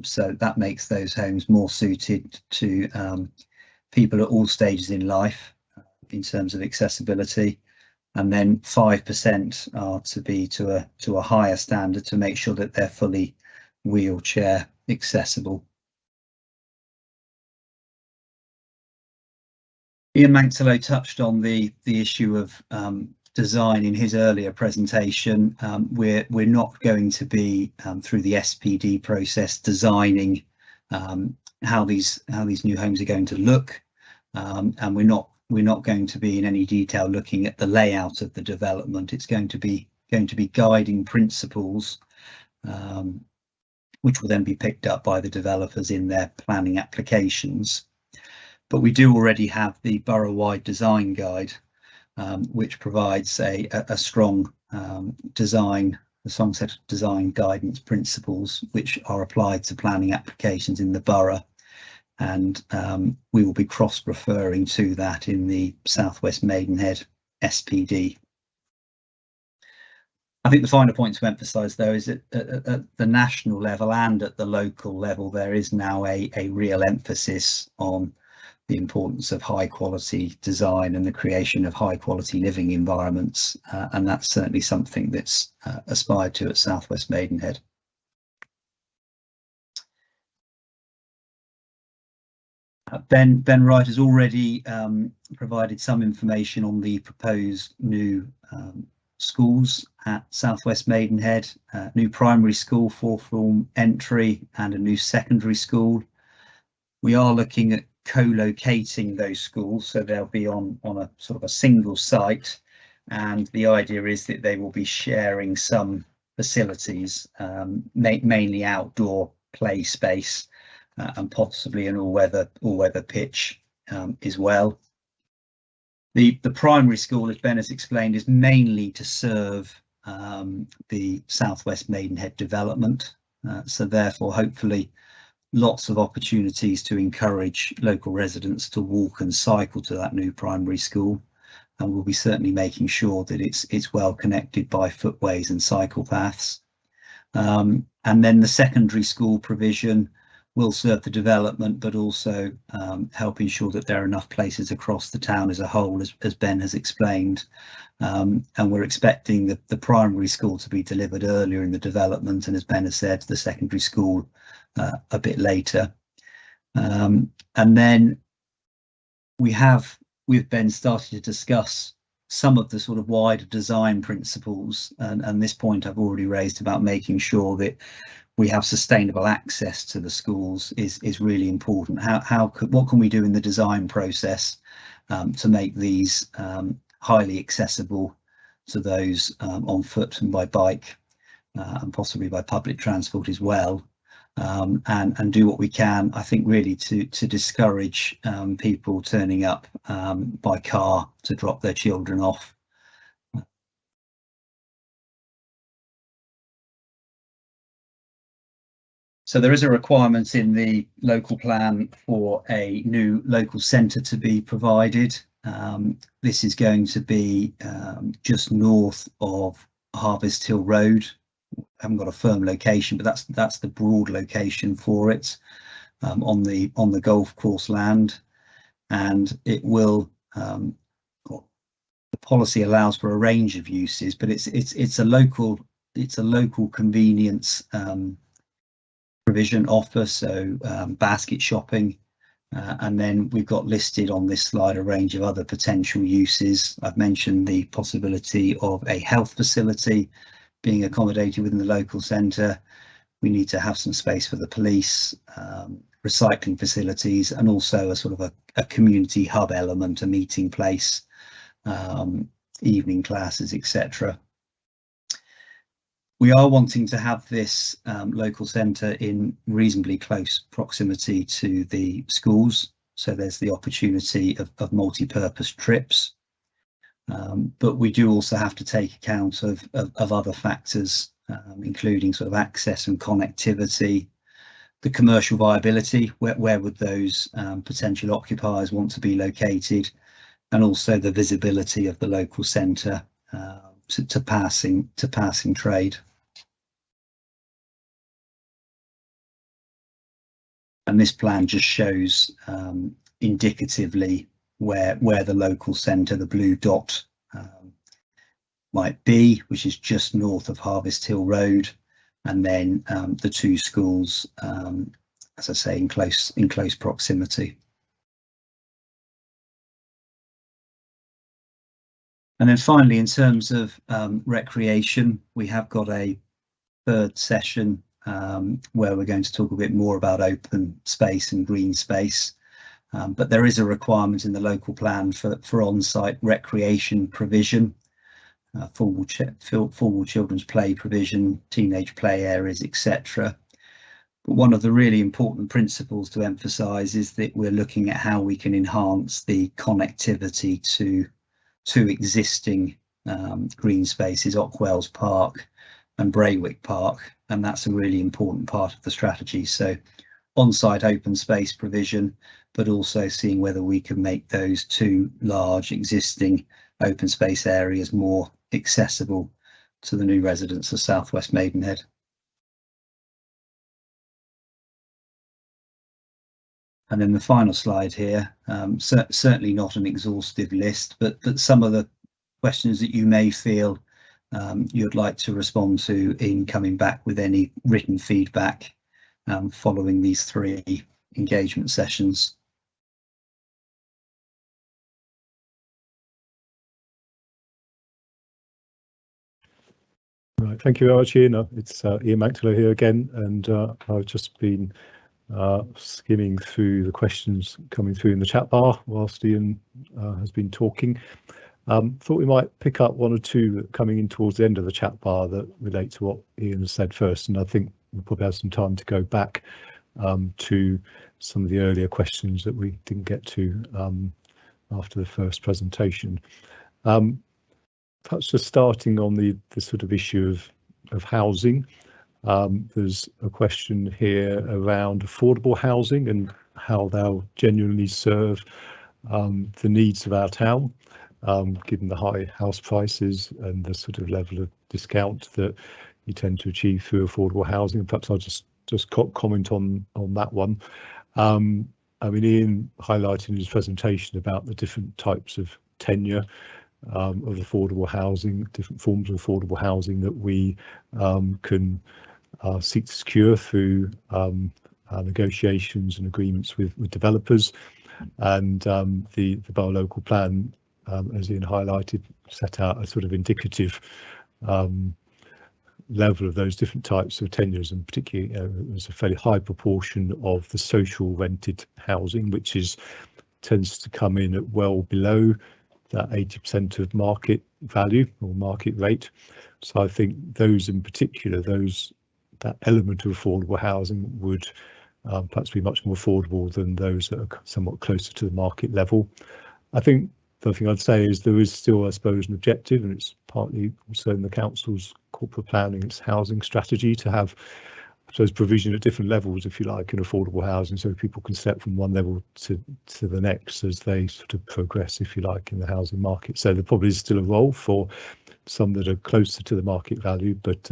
So that makes those homes more suited to people at all stages in life in terms of accessibility. And then 5% are to be to a higher standard to make sure that they're fully wheelchair accessible. Ian Mantelow touched on the issue of design in his earlier presentation. We're not going to be through the SPD process designing how these new homes are going to look, and we're not going to be in any detail looking at the layout of the development. It's going to be guiding principles, which will then be picked up by the developers in their planning applications. But we do already have the borough-wide design guide, which provides a strong set of design guidance principles which are applied to planning applications in the borough, and we will be cross-referring to that in the South West Maidenhead SPD. I think the final point to emphasise, though, is that at the national level and at the local level, there is now a real emphasis on the importance of high quality design and the creation of high quality living environments, and that's certainly something that's aspired to at South West Maidenhead. Ben Wright has already provided some information on the proposed new schools at South West Maidenhead, new primary school, fourth form entry, and a new secondary school. We are looking at co-locating those schools, so they'll be on a sort of a single site, and the idea is that they will be sharing some facilities, mainly outdoor play space, and possibly an all-weather pitch as well. The primary school, as Ben has explained, is mainly to serve the South West Maidenhead development, so therefore hopefully lots of opportunities to encourage local residents to walk and cycle to that new primary school, and we'll be certainly making sure that it's well connected by footways and cycle paths. And then the secondary school provision will serve the development, but also help ensure that there are enough places across the town as a whole, as Ben has explained. And we're expecting the primary school to be delivered earlier in the development, and as Ben has said, the secondary school a bit later. And then with Ben started to discuss some of the sort of wider design principles, and this point I've already raised about making sure that we have sustainable access to the schools is really important. What can we do in the design process to make these highly accessible to those on foot and by bike, and possibly by public transport as well, and do what we can, I think, really to discourage people turning up by car to drop their children off. So there is a requirement in the local plan for a new local centre to be provided. This is going to be just north of Harvest Hill Road. I haven't got a firm location, but that's the broad location for it, on the golf course land, and it will. The policy allows for a range of uses, but it's a local convenience provision offer, so basket shopping, and then we've got listed on this slide a range of other potential uses. I've mentioned the possibility of a health facility being accommodated within the local centre. We need to have some space for the police, recycling facilities, and also a sort of a community hub element, a meeting place, evening classes, etc. We are wanting to have this local centre in reasonably close proximity to the schools, so there's the opportunity of multi-purpose trips, but we do also have to take account of other factors, including sort of access and connectivity, the commercial viability, where would those potential occupiers want to be located, and also the visibility of the local centre to passing trade. And this plan just shows indicatively where the local centre, the blue dot, might be, which is just north of Harvest Hill Road, and then the two schools, as I say, in close proximity. And then finally, in terms of recreation, we have got a third session where we're going to talk a bit more about open space and green space, but there is a requirement in the local plan for on-site recreation provision, formal children's play provision, teenage play areas, etc. But one of the really important principles to emphasise is that we're looking at how we can enhance the connectivity to existing green spaces, Ockwells Park and Braywick Park, and that's a really important part of the strategy. So on-site open space provision, but also seeing whether we can make those two large existing open space areas more accessible to the new residents of South West Maidenhead. And then the final slide here, certainly not an exhaustive list, but some of the questions that you may feel you'd like to respond to in coming back with any written feedback following these 3 engagement sessions. Right, thank you very much, Ian. It's Ian Maxwell here again, and I've just been skimming through the questions coming through in the chat bar whilst Ian has been talking. Thought we might pick up 1 or 2 coming in towards the end of the chat bar that relate to what Ian has said first, and I think we'll probably have some time to go back to some of the earlier questions that we didn't get to after the first presentation. Perhaps just starting on the sort of issue of housing. There's a question here around affordable housing and how they'll genuinely serve the needs of our town, given the high house prices and the sort of level of discount that you tend to achieve through affordable housing. And perhaps I'll just comment on that one. I mean, Ian highlighted in his presentation about the different types of tenure of affordable housing, different forms of affordable housing that we can seek to secure through negotiations and agreements with developers, and the Borough Local Plan, as Ian highlighted, set out a sort of indicative level of those different types of tenures, and particularly there's a fairly high proportion of the social rented housing, which tends to come in at well below that 80% of market value or market rate. So I think those in particular, those that element of affordable housing would perhaps be much more affordable than those that are somewhat closer to the market level. I think the other thing I'd say is there is still, I suppose, an objective, and it's partly also in the council's corporate planning, its housing strategy, to have, I suppose, provision at different levels, if you like, in affordable housing, so people can step from one level to the next as they sort of progress, if you like, in the housing market. So there probably is still a role for some that are closer to the market value, but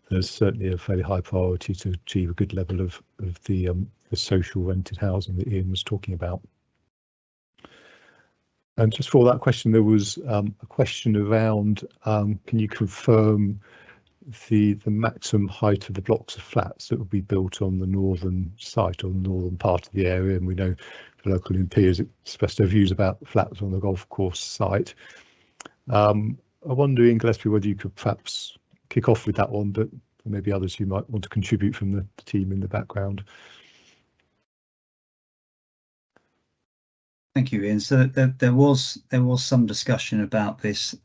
there's certainly a fairly high priority to achieve a good level of the social rented housing that Ian was talking about. And just for that question, there was a question around, can you confirm the maximum height of the blocks of flats that will be built on the northern site, or the northern part of the area? And we know the local MP has expressed their views about flats on the golf course site. I wonder, Ian Gillespie, whether you could perhaps kick off with that one, but maybe others who might want to contribute from the team in the background. Thank you, Ian. So there was some discussion about this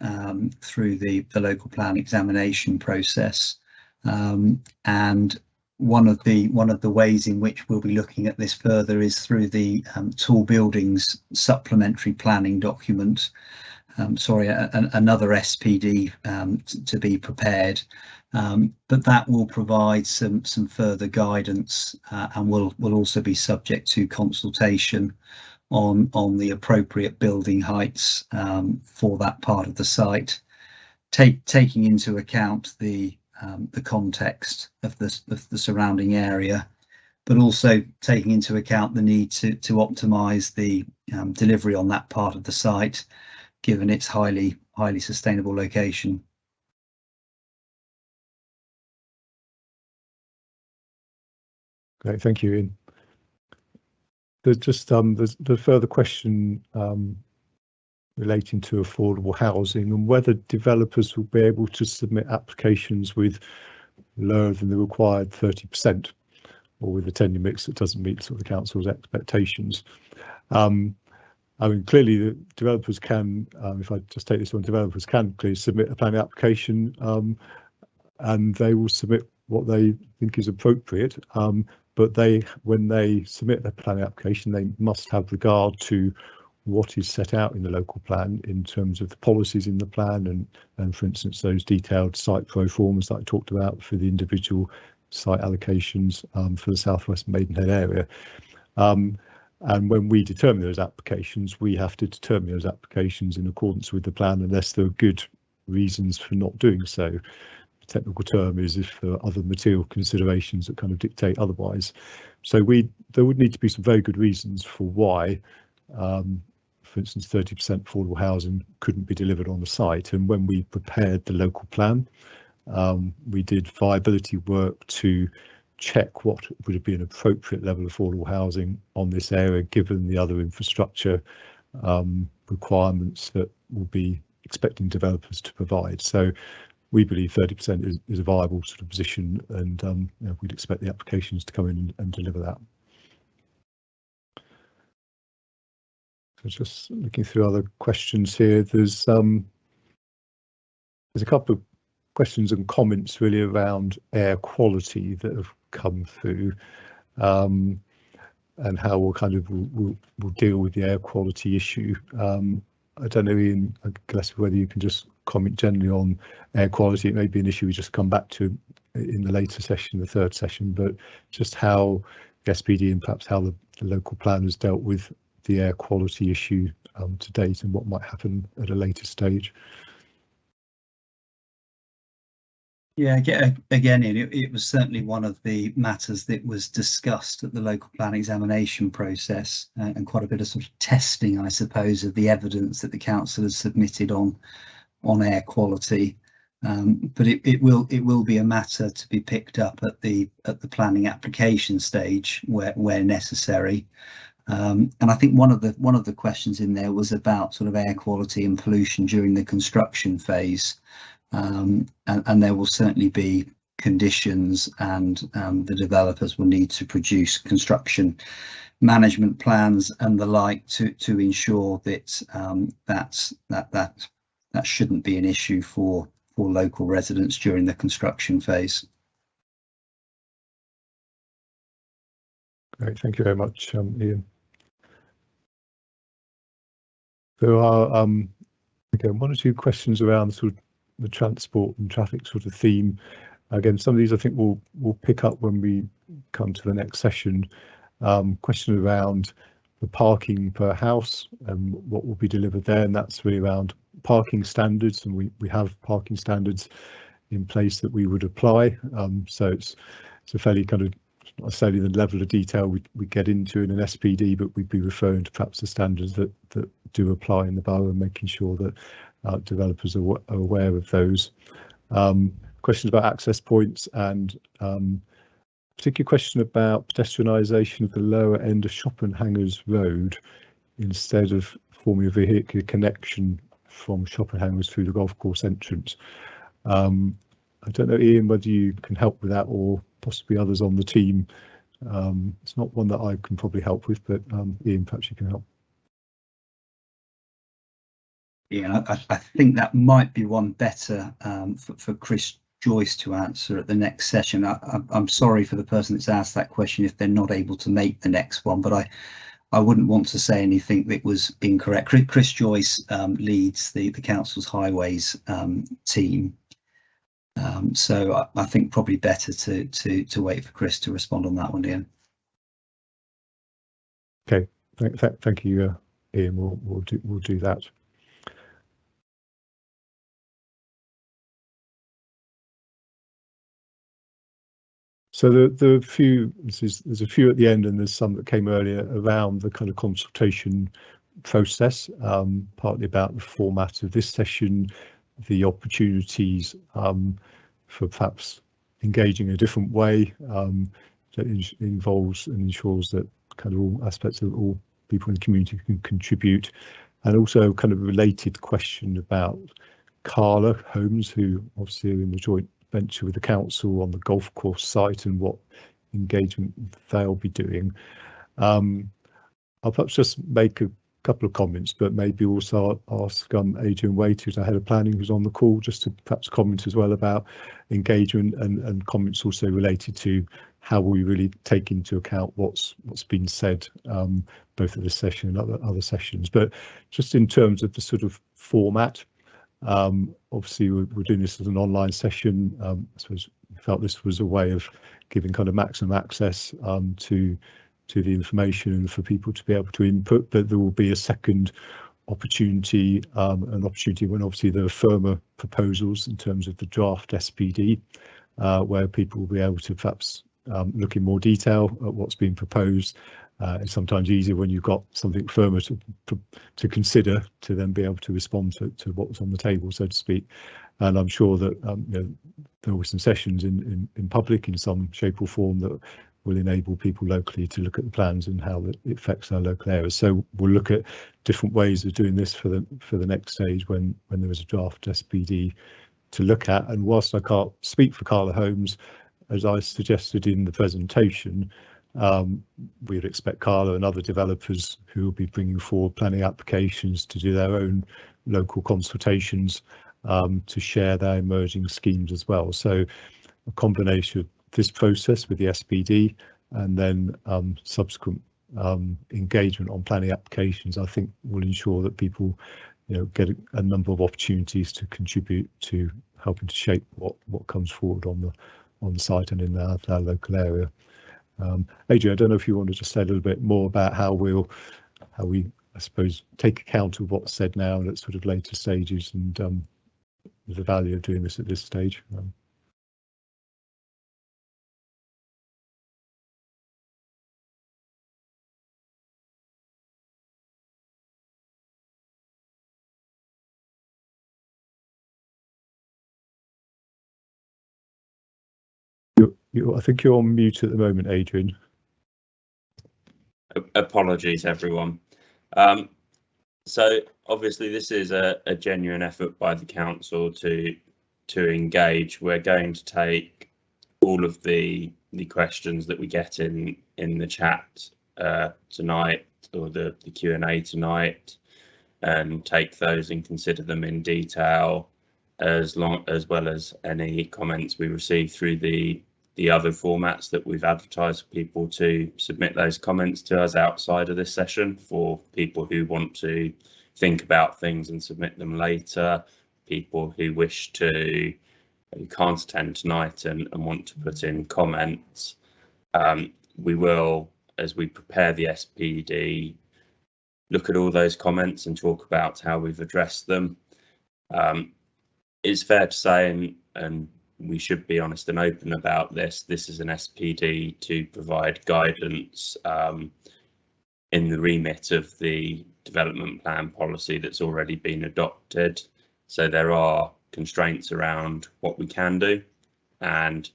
through the local plan examination process, and one of the ways in which we'll be looking at this further is through the Tall Buildings Supplementary Planning document. Another SPD to be prepared, but that will provide some further guidance and will also be subject to consultation on the appropriate building heights for that part of the site, taking into account the context of the surrounding area, but also taking into account the need to optimise the delivery on that part of the site, given its highly sustainable location. Great, thank you, Ian. There's just the further question relating to affordable housing and whether developers will be able to submit applications with lower than the required 30%, or with a tenure mix that doesn't meet sort of the council's expectations. I mean, clearly the developers can, if I just take this one, developers can clearly submit a planning application, and they will submit what they think is appropriate. But when they submit their planning application, they must have regard to what is set out in the local plan in terms of the policies in the plan, and for instance, those detailed site pro formas that I talked about for the individual site allocations for the southwest Maidenhead area. And when we determine those applications, we have to determine those applications in accordance with the plan, unless there are good reasons for not doing so. The technical term is if there are other material considerations that kind of dictate otherwise. So there would need to be some very good reasons for why, for instance, 30% affordable housing couldn't be delivered on the site. And when we prepared the local plan, we did viability work to check what would have been an appropriate level of affordable housing on this area, given the other infrastructure requirements that we'll be expecting developers to provide. So we believe 30% is a viable sort of position, and you know, we'd expect the applications to come in and deliver that. So just looking through other questions here, there's a couple of questions and comments really around air quality that have come through, and how we'll deal with the air quality issue. I don't know, Ian, whether you can just comment generally on air quality. It may be an issue we just come back to in the later session, the third session, but just how the SPD and perhaps how the local plan has dealt with the air quality issue to date, and what might happen at a later stage. Yeah, again, it was certainly one of the matters that was discussed at the local plan examination process, and quite a bit of sort of testing, I suppose, of the evidence that the council has submitted on air quality. But it will be a matter to be picked up at the planning application stage where necessary. And I think one of the questions in there was about sort of air quality and pollution during the construction phase. And there will certainly be conditions, and the developers will need to produce construction management plans and the like to ensure that that shouldn't be an issue for local residents during the construction phase. Great, thank you very much, Ian. There are again one or two questions around sort of the transport and traffic sort of theme. Again, some of these I think we'll pick up when we come to the next session. Question around the parking per house and what will be delivered there, and that's really around parking standards, and we have parking standards in place that we would apply. So it's a fairly kind of, not necessarily the level of detail we get into in an SPD, but we'd be referring to perhaps the standards that do apply in the borough and making sure that developers are aware of those. Questions about access points and particular question about pedestrianisation of the lower end of Schopenhangers Road instead of forming a vehicular connection from Schopenhangers through the golf course entrance. I don't know, Ian, whether you can help with that or possibly others on the team. It's not one that I can probably help with, but Ian, perhaps you can help. Yeah, I think that might be one better for Chris Joyce to answer at the next session. I'm sorry for the person that's asked that question if they're not able to make the next one, but I wouldn't want to say anything that was incorrect. Chris Joyce leads the council's highways team, so I think probably better to wait for Chris to respond on that one, Ian. Okay, thank you, Ian. We'll do that. So there's a few at the end, and there's some that came earlier around the kind of consultation process, partly about the format of this session, the opportunities for perhaps engaging in a different way that involves and ensures that kind of all aspects of all people in the community can contribute, and also kind of related question about Carla Holmes, who obviously are in the joint venture with the council on the golf course site and what engagement they'll be doing. I'll perhaps just make a couple of comments, but maybe also ask Adrian Waite, who's our head of planning, who's on the call, just to perhaps comment as well about engagement and comments also related to how we really take into account what's been said, both at this session and other sessions. But just in terms of the sort of format, obviously we're doing this as an online session. I suppose we felt this was a way of giving kind of maximum access to the information and for people to be able to input, but there will be a second opportunity, an opportunity when obviously there are firmer proposals in terms of the draft SPD, where people will be able to perhaps look in more detail at what's been proposed. It's sometimes easier when you've got something firmer to consider to then be able to respond to what was on the table, so to speak. And I'm sure that there will be some sessions in public in some shape or form that will enable people locally to look at the plans and how it affects our local areas. So we'll look at different ways of doing this for the next stage when there is a draft SPD to look at. And whilst I can't speak for Carla Holmes, as I suggested in the presentation, we would expect Carla and other developers who will be bringing forward planning applications to do their own local consultations to share their emerging schemes as well. So a combination of this process with the SPD and then subsequent engagement on planning applications, I think will ensure that people get a number of opportunities to contribute to helping to shape what comes forward on the site and in our local area. Adrian, I don't know if you want to just say a little bit more about how we, I suppose, take account of what's said now and at sort of later stages, and the value of doing this at this stage. I think you're on mute at the moment, Adrian. Apologies, everyone. So obviously this is a genuine effort by the council to engage. We're going to take all of the questions that we get in the chat tonight, or the Q&A tonight, and take those and consider them in detail, as well as any comments we receive through the the other formats that we've advertised for people to submit those comments to us outside of this session, for people who want to think about things and submit them later, people who wish to, who can't attend tonight and want to put in comments. We will, as we prepare the SPD, look at all those comments and talk about how we've addressed them. It's fair to say, and we should be honest and open about this, this is an SPD to provide guidance in the remit of the development plan policy that's already been adopted. So there are constraints around what we can do, and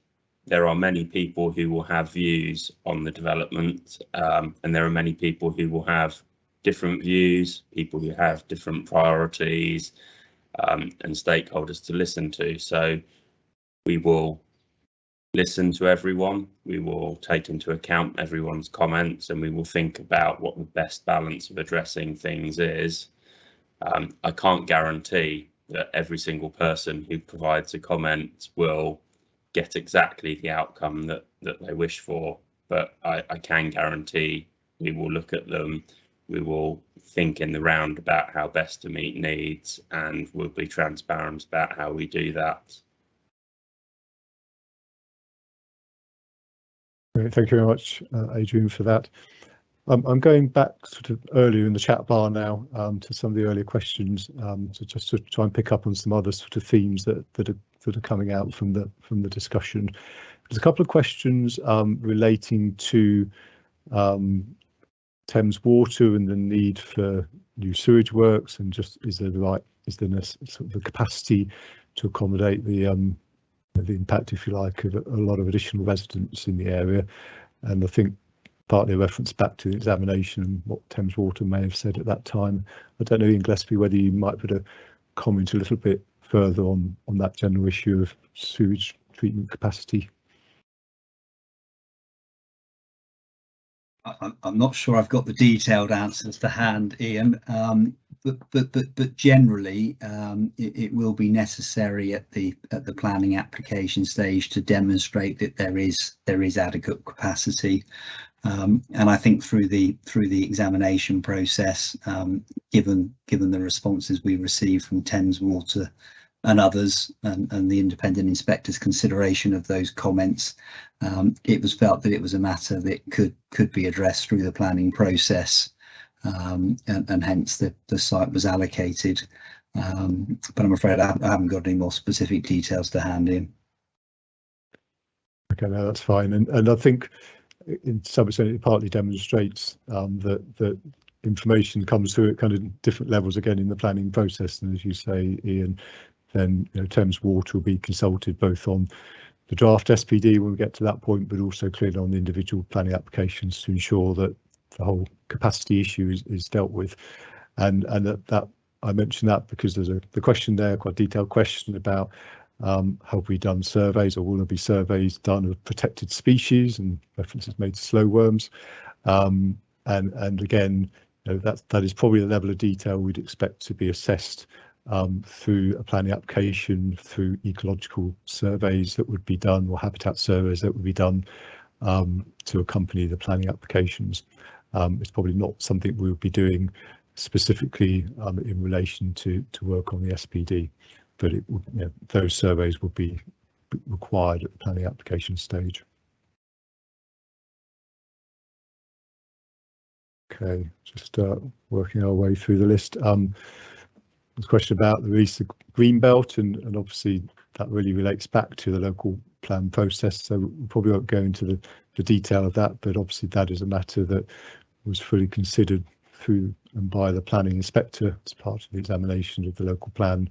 there are many people who will have views on the development, and there are many people who will have different views, people who have different priorities and stakeholders to listen to. So we will listen to everyone, we will take into account everyone's comments, and we will think about what the best balance of addressing things is. I can't guarantee that every single person who provides a comment will get exactly the outcome that they wish for, but I can guarantee we will look at them, we will think in the round about how best to meet needs, and we'll be transparent about how we do that. Great, thank you very much, Adrian, for that. I'm going back sort of earlier in the chat bar now to some of the earlier questions, to just to try and pick up on some other sort of themes that are coming out from the discussion. There's a couple of questions relating to Thames Water and the need for new sewage works, and just is there sort of the capacity to accommodate the impact, if you like, of a lot of additional residents in the area. And I think partly a reference back to the examination and what Thames Water may have said at that time. I don't know, Ian Gillespie, whether you might put a comment a little bit further on that general issue of sewage treatment capacity. I'm not sure I've got the detailed answers to hand, Ian, but generally it will be necessary at the planning application stage to demonstrate that there is adequate capacity, and I think through the examination process, given the responses we received from Thames Water and others, and the independent inspector's consideration of those comments, it was felt that it was a matter that could be addressed through the planning process, and hence the site was allocated. But I'm afraid I haven't got any more specific details to hand in. Okay, no, that's fine, and I think in some extent it partly demonstrates that information comes through at kind of different levels again in the planning process, and as you say, Ian, then Thames Water will be consulted both on the draft SPD when we get to that point, but also clearly on the individual planning applications to ensure that the whole capacity issue is dealt with. And that I mention that because there's the question there, quite a detailed question about have we done surveys, or will there be surveys done of protected species, and references made to slow worms, and again, that is probably the level of detail we'd expect to be assessed through a planning application, through ecological surveys that would be done, or habitat surveys that would be done to accompany the planning applications. It's probably not something we'll be doing specifically in relation to work on the SPD, but it would, those surveys would be required at the planning application stage. Okay, just working our way through the list. There's a question about the release of Greenbelt, and obviously that really relates back to the local plan process, so we probably won't go into the detail of that, but obviously that is a matter that was fully considered through and by the planning inspector as part of the examination of the local plan,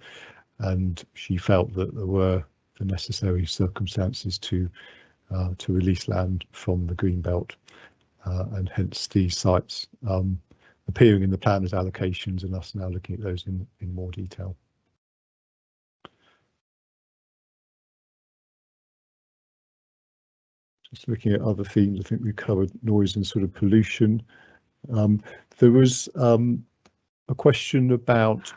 and she felt that there were the necessary circumstances to release land from the Greenbelt, and hence these sites appearing in the plan as allocations, and us now looking at those in more detail. Just looking at other themes, I think we covered noise and sort of pollution. There was a question about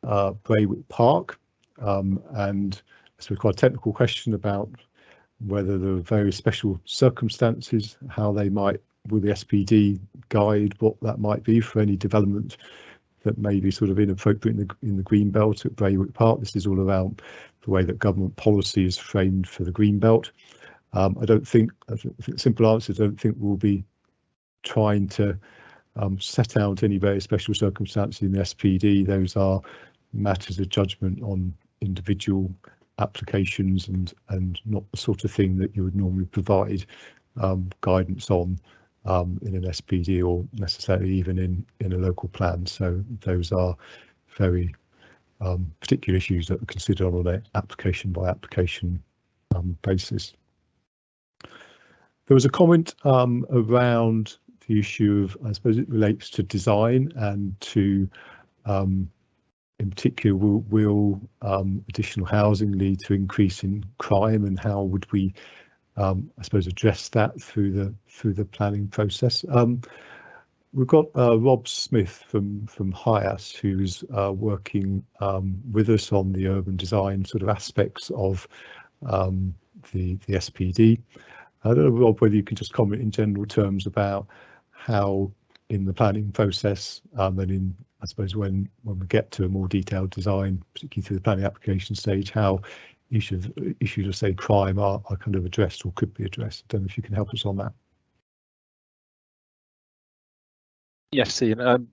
Braywick Park, and it's quite a technical question about whether there are very special circumstances, how they might, will the SPD guide what that might be for any development that may be sort of inappropriate in the green belt at Braywick Park. This is all around the way that government policy is framed for the green belt. I think the simple answer is I don't think we'll be trying to set out any very special circumstances in the SPD. Those are matters of judgment on individual applications and not the sort of thing that you would normally provide guidance on in an SPD or necessarily even in a local plan. So those are very particular issues that are considered on an application by application basis. There was a comment around the issue of, I suppose it relates to design and to, in particular, will additional housing lead to increase in crime, and how would we, I suppose, address that through the planning process? We've got Rob Smith from HIAS, who's working with us on the urban design sort of aspects of the SPD. I don't know, Rob, whether you can just comment in general terms about how in the planning process and in, I suppose, when we get to a more detailed design, particularly through the planning application stage, how issues of, say, crime are kind of addressed or could be addressed. I don't know if you can help us on that. Yes, Ian.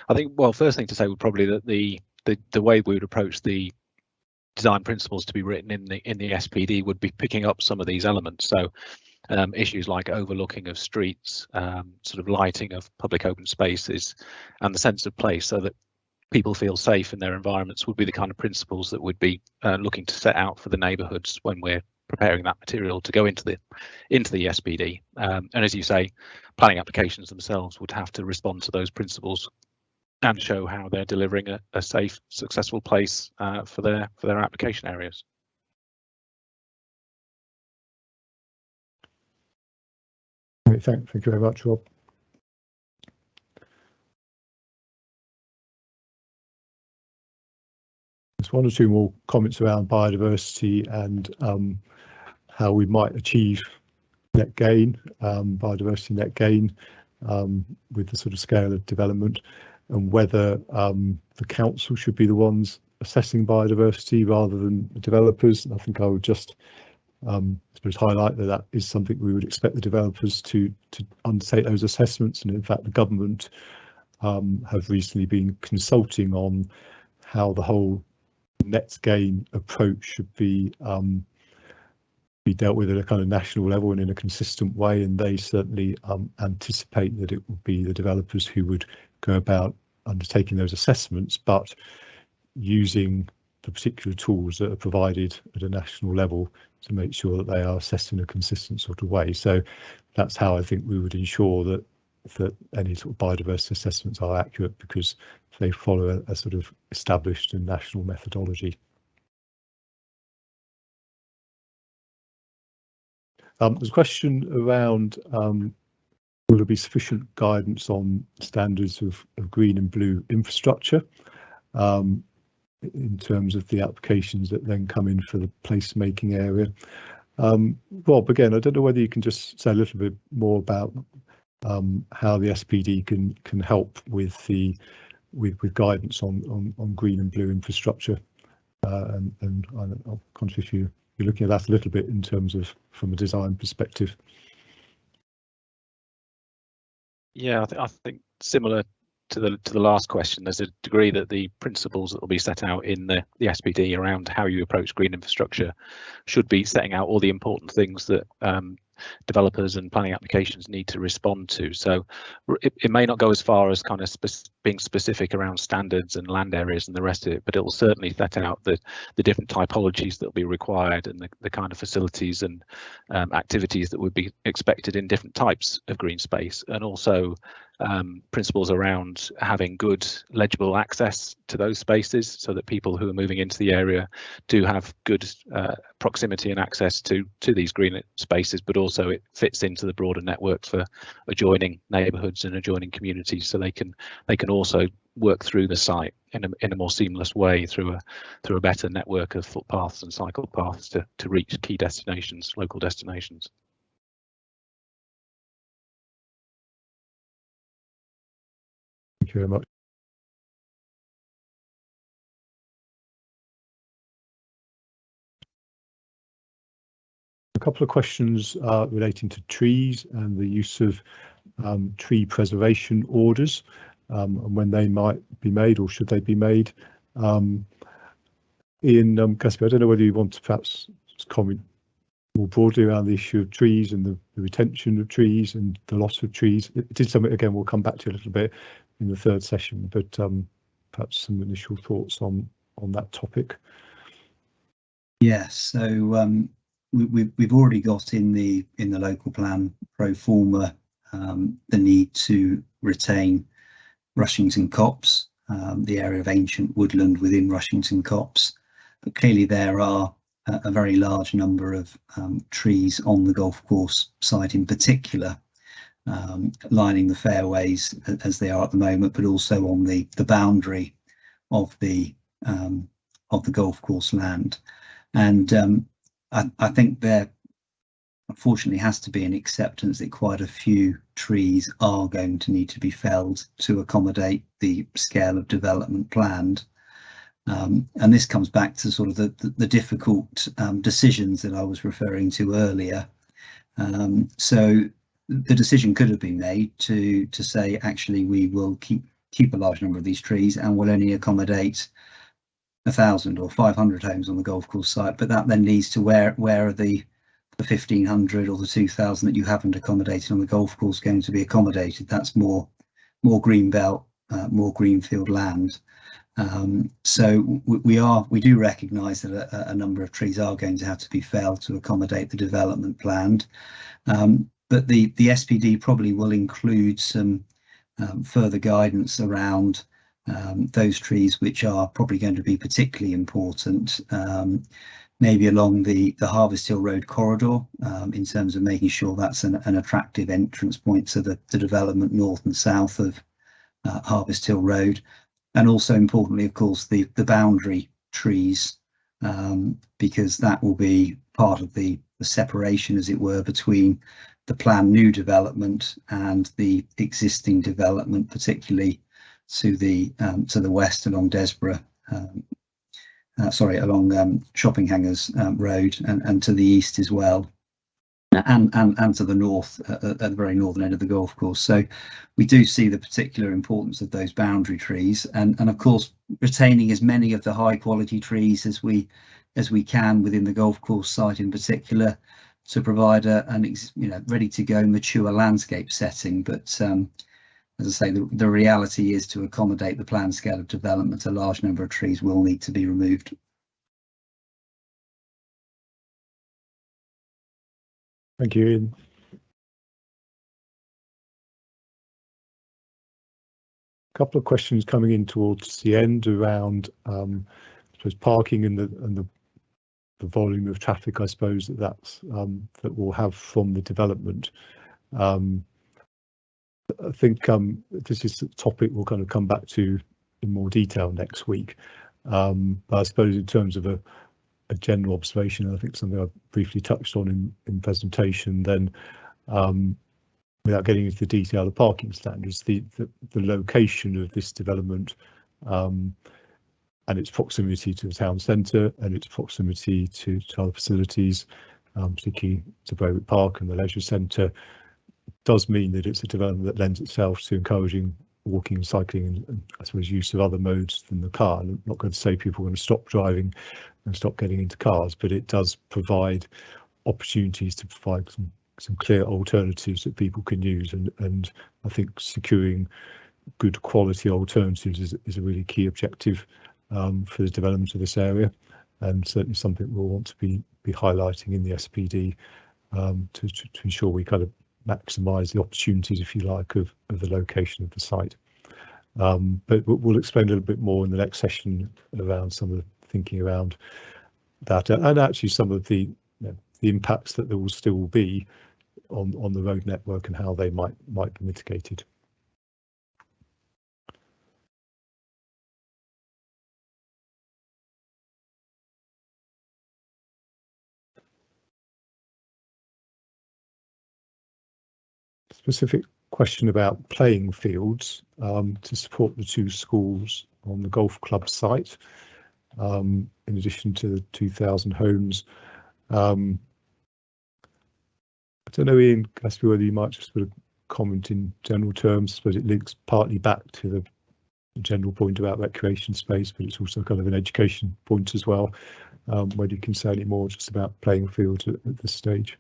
I think, well, first thing to say would probably that the way we would approach the design principles to be written in the SPD would be picking up some of these elements. So issues like overlooking of streets, sort of lighting of public open spaces, and the sense of place, so that people feel safe in their environments, would be the kind of principles that would be looking to set out for the neighbourhoods when we're preparing that material to go into the SPD. And as you say, planning applications themselves would have to respond to those principles and show how they're delivering a safe, successful place for their application areas. Thank you very much, Rob. There's one or two more comments around biodiversity and how we might achieve net gain, biodiversity net gain, with the sort of scale of development, and whether the council should be the ones assessing biodiversity rather than the developers. I think I would just I suppose highlight that is something we would expect the developers to undertake those assessments, and in fact the government have recently been consulting on how the whole net gain approach should be dealt with at a kind of national level and in a consistent way, and they certainly anticipate that it will be the developers who would go about undertaking those assessments, but using the particular tools that are provided at a national level to make sure that they are assessed in a consistent sort of way. So that's how I think we would ensure that any sort of biodiversity assessments are accurate, because they follow a sort of established and national methodology. There's a question around will there be sufficient guidance on standards of green and blue infrastructure in terms of the applications that then come in for the placemaking area. Rob, again, I don't know whether you can just say a little bit more about how the SPD can help with guidance on green and blue infrastructure, and I'm conscious you're looking at that a little bit in terms of from a design perspective. Yeah, I think similar to the last question, there's a degree that the principles that will be set out in the SPD around how you approach green infrastructure should be setting out all the important things that developers and planning applications need to respond to. So it may not go as far as kind of being specific around standards and land areas and the rest of it, but it will certainly set out the different typologies that will be required and the kind of facilities and activities that would be expected in different types of green space, and also principles around having good legible access to those spaces, so that people who are moving into the area do have good proximity and access to these green spaces, but also it fits into the broader network for adjoining neighbourhoods and adjoining communities, so they can also work through the site in a more seamless way through a better network of footpaths and cycle paths to reach key destinations, local destinations. Thank you very much. A couple of questions relating to trees and the use of tree preservation orders, and when they might be made, or should they be made. Ian Gaspar, I don't know whether you want to perhaps comment more broadly around the issue of trees and the retention of trees and the loss of trees. It is something, again, we'll come back to a little bit in the third session, but perhaps some initial thoughts on that topic. Yes, so we've already got in the local plan pro forma the need to retain Rushington Copse, the area of ancient woodland within Rushington Copse, but clearly there are a very large number of trees on the golf course site in particular, lining the fairways as they are at the moment, but also on the boundary of the golf course land. And I think there unfortunately has to be an acceptance that quite a few trees are going to need to be felled to accommodate the scale of development planned. And this comes back to sort of the difficult decisions that I was referring to earlier. So the decision could have been made to say, actually, we will keep a large number of these trees and will only accommodate 1,000 or 500 homes on the golf course site, but that then leads to where are the 1,500 or the 2,000 that you haven't accommodated on the golf course going to be accommodated? That's more green belt, more greenfield land. So we do recognise that a number of trees are going to have to be felled to accommodate the development planned, but the SPD probably will include some further guidance around those trees which are probably going to be particularly important, maybe along the Harvest Hill Road corridor, in terms of making sure that's an attractive entrance point to the development north and south of Harvest Hill Road. And also importantly, of course, the boundary trees, because that will be part of the separation, as it were, between the planned new development and the existing development, particularly to the west along Desborough, along Shopping Hangers Road, and to the east as well, and to the north at the very northern end of the golf course. So we do see the particular importance of those boundary trees, and of course retaining as many of the high quality trees as we can within the golf course site in particular, to provide an ready to go mature landscape setting. But as I say, the reality is, to accommodate the planned scale of development, a large number of trees will need to be removed. Thank you, Ian. A couple of questions coming in towards the end around, I suppose, parking and the volume of traffic, I suppose, that we'll have from the development. I think this is a topic we'll kind of come back to in more detail next week. But I suppose in terms of a general observation, I think something I briefly touched on in presentation, then without getting into the detail of parking standards, the location of this development and its proximity to the town centre and its proximity to other facilities, particularly to Berwick Park and the leisure centre, does mean that it's a development that lends itself to encouraging walking and cycling and I suppose use of other modes than the car. I'm not going to say people are going to stop driving and stop getting into cars, but it does provide opportunities to provide some clear alternatives that people can use, and I think securing good quality alternatives is a really key objective for the development of this area, and certainly something we'll want to be highlighting in the SPD to ensure we kind of maximise the opportunities, if you like, of the location of the site. But we'll explain a little bit more in the next session around some of the thinking around that, and actually some of the impacts that there will still be on the road network and how they might be mitigated. Specific question about playing fields to support the 2 schools on the golf club site, in addition to the 2,000 homes. I don't know, Ian, Gatsby, whether you might just sort of comment in general terms, but it links partly back to the general point about recreation space, but it's also kind of an education point as well. Whether you can say any more just about playing fields at this stage.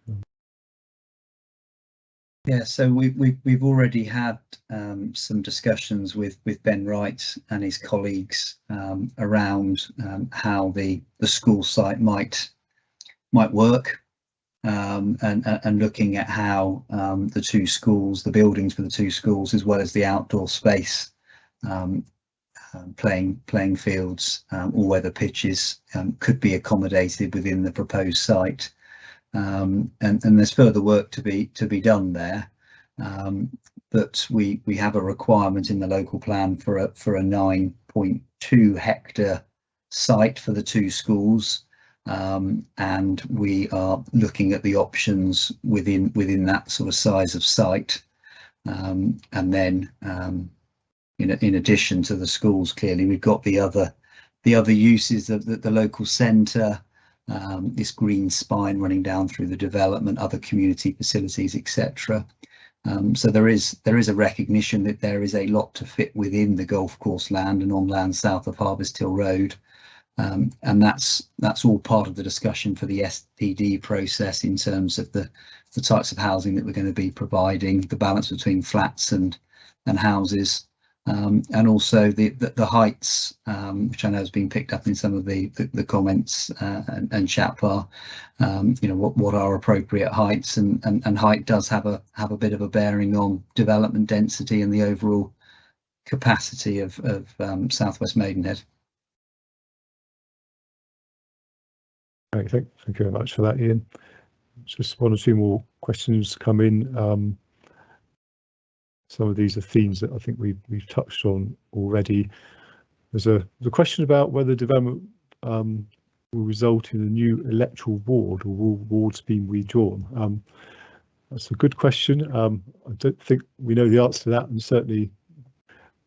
Yeah, so we've already had some discussions with Ben Wright and his colleagues around how the school site might work, and looking at how the 2 schools, the buildings for the 2 schools, as well as the outdoor space, playing fields, all-weather pitches, could be accommodated within the proposed site. And there's further work to be done there, but we have a requirement in the local plan for a 9.2 hectare site for the 2 schools, and we are looking at the options within that sort of size of site, and then in addition to the schools, clearly we've got the other uses of the local centre. This green spine running down through the development, other community facilities, etc. So there is a recognition that there is a lot to fit within the golf course land and on land south of Harvest Hill Road, and that's all part of the discussion for the SPD process in terms of the types of housing that we're going to be providing, the balance between flats and houses. And also the heights, which I know has been picked up in some of the comments and chat bar. What are appropriate heights, and height does have a bit of a bearing on development density and the overall capacity of Southwest Maidenhead. Thank you very much for that, Ian. Just 1 or 2 more questions come in. Some of these are themes that I think we've touched on already. There's a question about whether development will result in a new electoral ward, or will wards being redrawn. That's a good question. I don't think we know the answer to that, and certainly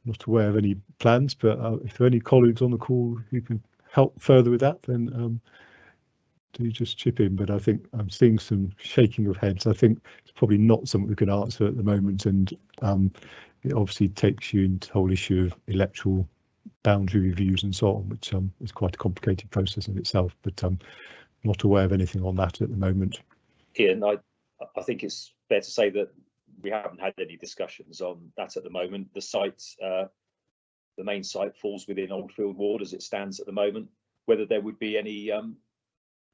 not aware of any plans, but if there are any colleagues on the call who can help further with that, then do just chip in. But I think I'm seeing some shaking of heads. I think it's probably not something we can answer at the moment, and it obviously takes you into the whole issue of electoral boundary reviews and so on, which is quite a complicated process in itself, but I'm not aware of anything on that at the moment. Ian, I think it's fair to say that we haven't had any discussions on that at the moment. The site, the main site, falls within Oldfield Ward as it stands at the moment. Whether there would be any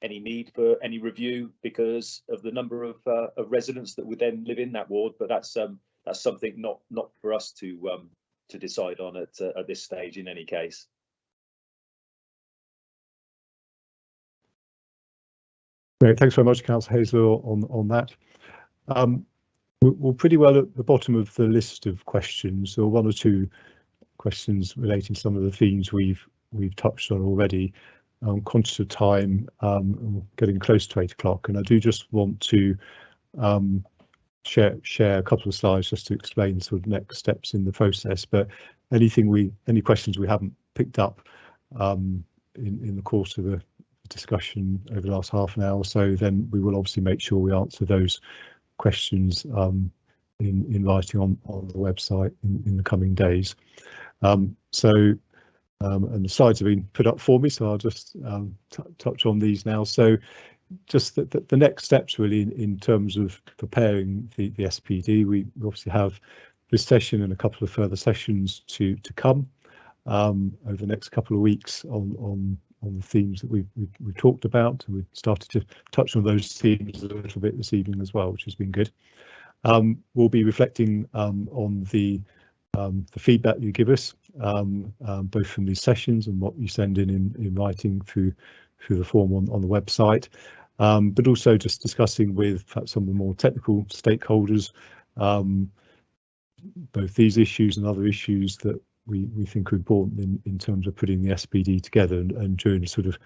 need for any review because of the number of residents that would then live in that ward, but that's something not for us to decide on at this stage in any case. Great, thanks very much, Councillor Hazler, on that. We're pretty well at the bottom of the list of questions. There are 1 or 2 questions relating to some of the themes we've touched on already. I'm conscious of time, getting close to 8 o'clock, and I do just want to share a couple of slides just to explain sort of next steps in the process. But any questions we haven't picked up in the course of the discussion over the last half an hour or so, then we will obviously make sure we answer those questions in writing on the website in the coming days. And the slides have been put up for me, so I'll just touch on these now. So just the next steps really in terms of preparing the SPD. We obviously have this session and a couple of further sessions to come over the next couple of weeks on the themes that we've talked about, and we've started to touch on those themes a little bit this evening as well, which has been good. We'll be reflecting on the feedback you give us, both from these sessions and what you send in writing through the form on the website, but also just discussing with perhaps some of the more technical stakeholders both these issues and other issues that we think are important in terms of putting the SPD together. And during the sort of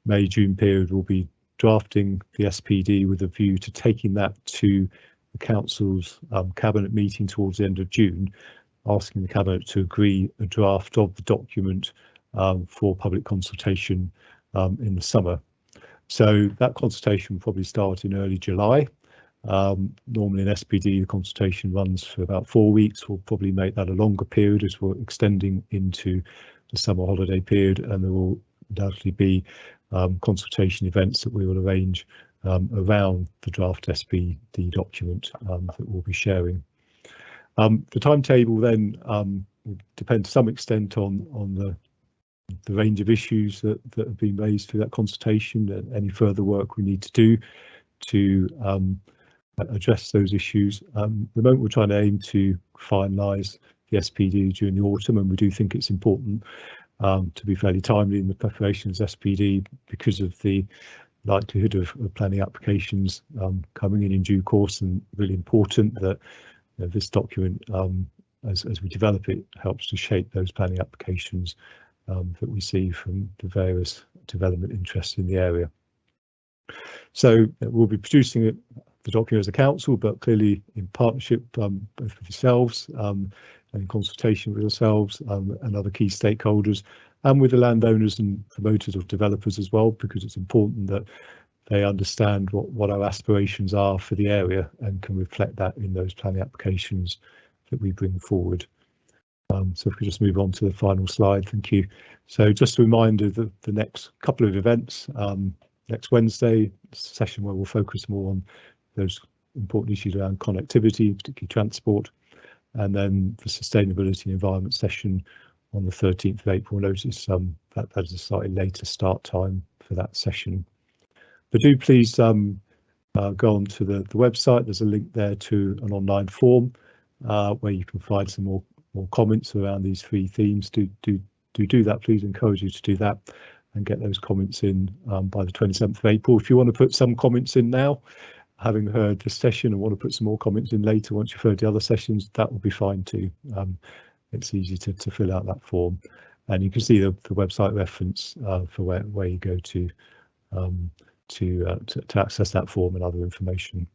May-June period, we'll be drafting the SPD with a view to taking that to the Council's Cabinet meeting towards the end of June, asking the Cabinet to agree a draft of the document for public consultation in the summer. So that consultation will probably start in early July. Normally in SPD, the consultation runs for about 4 weeks. We'll probably make that a longer period as we're extending into the summer holiday period, and there will undoubtedly be consultation events that we will arrange around the draft SPD document that we'll be sharing. The timetable then will depend to some extent on the range of issues that have been raised through that consultation and any further work we need to do to address those issues. At the moment we're trying to aim to finalise the SPD during the autumn, and we do think it's important to be fairly timely in the preparation of SPD because of the likelihood of planning applications coming in due course, and really important that this document, as we develop it, helps to shape those planning applications that we see from the various development interests in the area. So we'll be producing the document as a council, but clearly in partnership both with yourselves and in consultation with yourselves and other key stakeholders, and with the landowners and promoters or developers as well, because it's important that they understand what our aspirations are for the area and can reflect that in those planning applications that we bring forward. So if we just move on to the final slide, thank you. So just a reminder that the next couple of events, next Wednesday, session where we'll focus more on those important issues around connectivity, particularly transport, and then the sustainability and environment session on the 13th of April. Notice that is a slightly later start time for that session. But do please go on to the website. There's a link there to an online form where you can find some more comments around these 3 themes. Do that, please. Encourage you to do that and get those comments in by the 27th of April. If you want to put some comments in now, having heard this session, and want to put some more comments in later once you've heard the other sessions, that will be fine too. It's easy to fill out that form, and you can see the website reference for where you go to access that form and other information.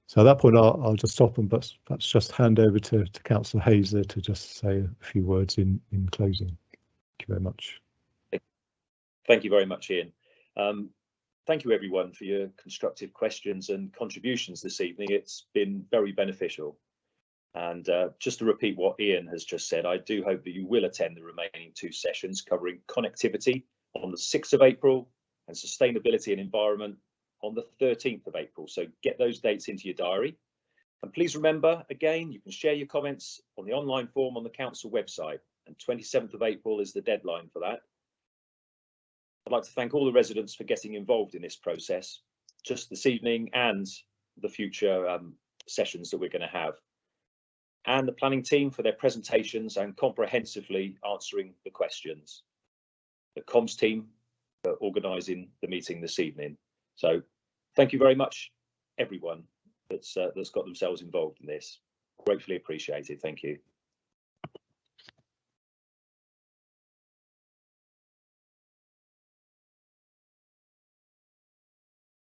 So at that point, I'll just stop and perhaps just hand over to Councillor Hazer to just say a few words in closing. Thank you very much. Thank you very much, Ian. Thank you everyone for your constructive questions and contributions this evening. It's been very beneficial. And just to repeat what Ian has just said, I do hope that you will attend the remaining 2 sessions covering connectivity on the 6th of April and sustainability and environment on the 13th of April. So get those dates into your diary. And please remember, again, you can share your comments on the online form on the council website, and 27th of April is the deadline for that. I'd like to thank all the residents for getting involved in this process, just this evening and the future sessions that we're going to have, and the planning team for their presentations and comprehensively answering the questions. The comms team for organising the meeting this evening. So thank you very much, everyone that's got themselves involved in this. Gratefully appreciated. Thank you.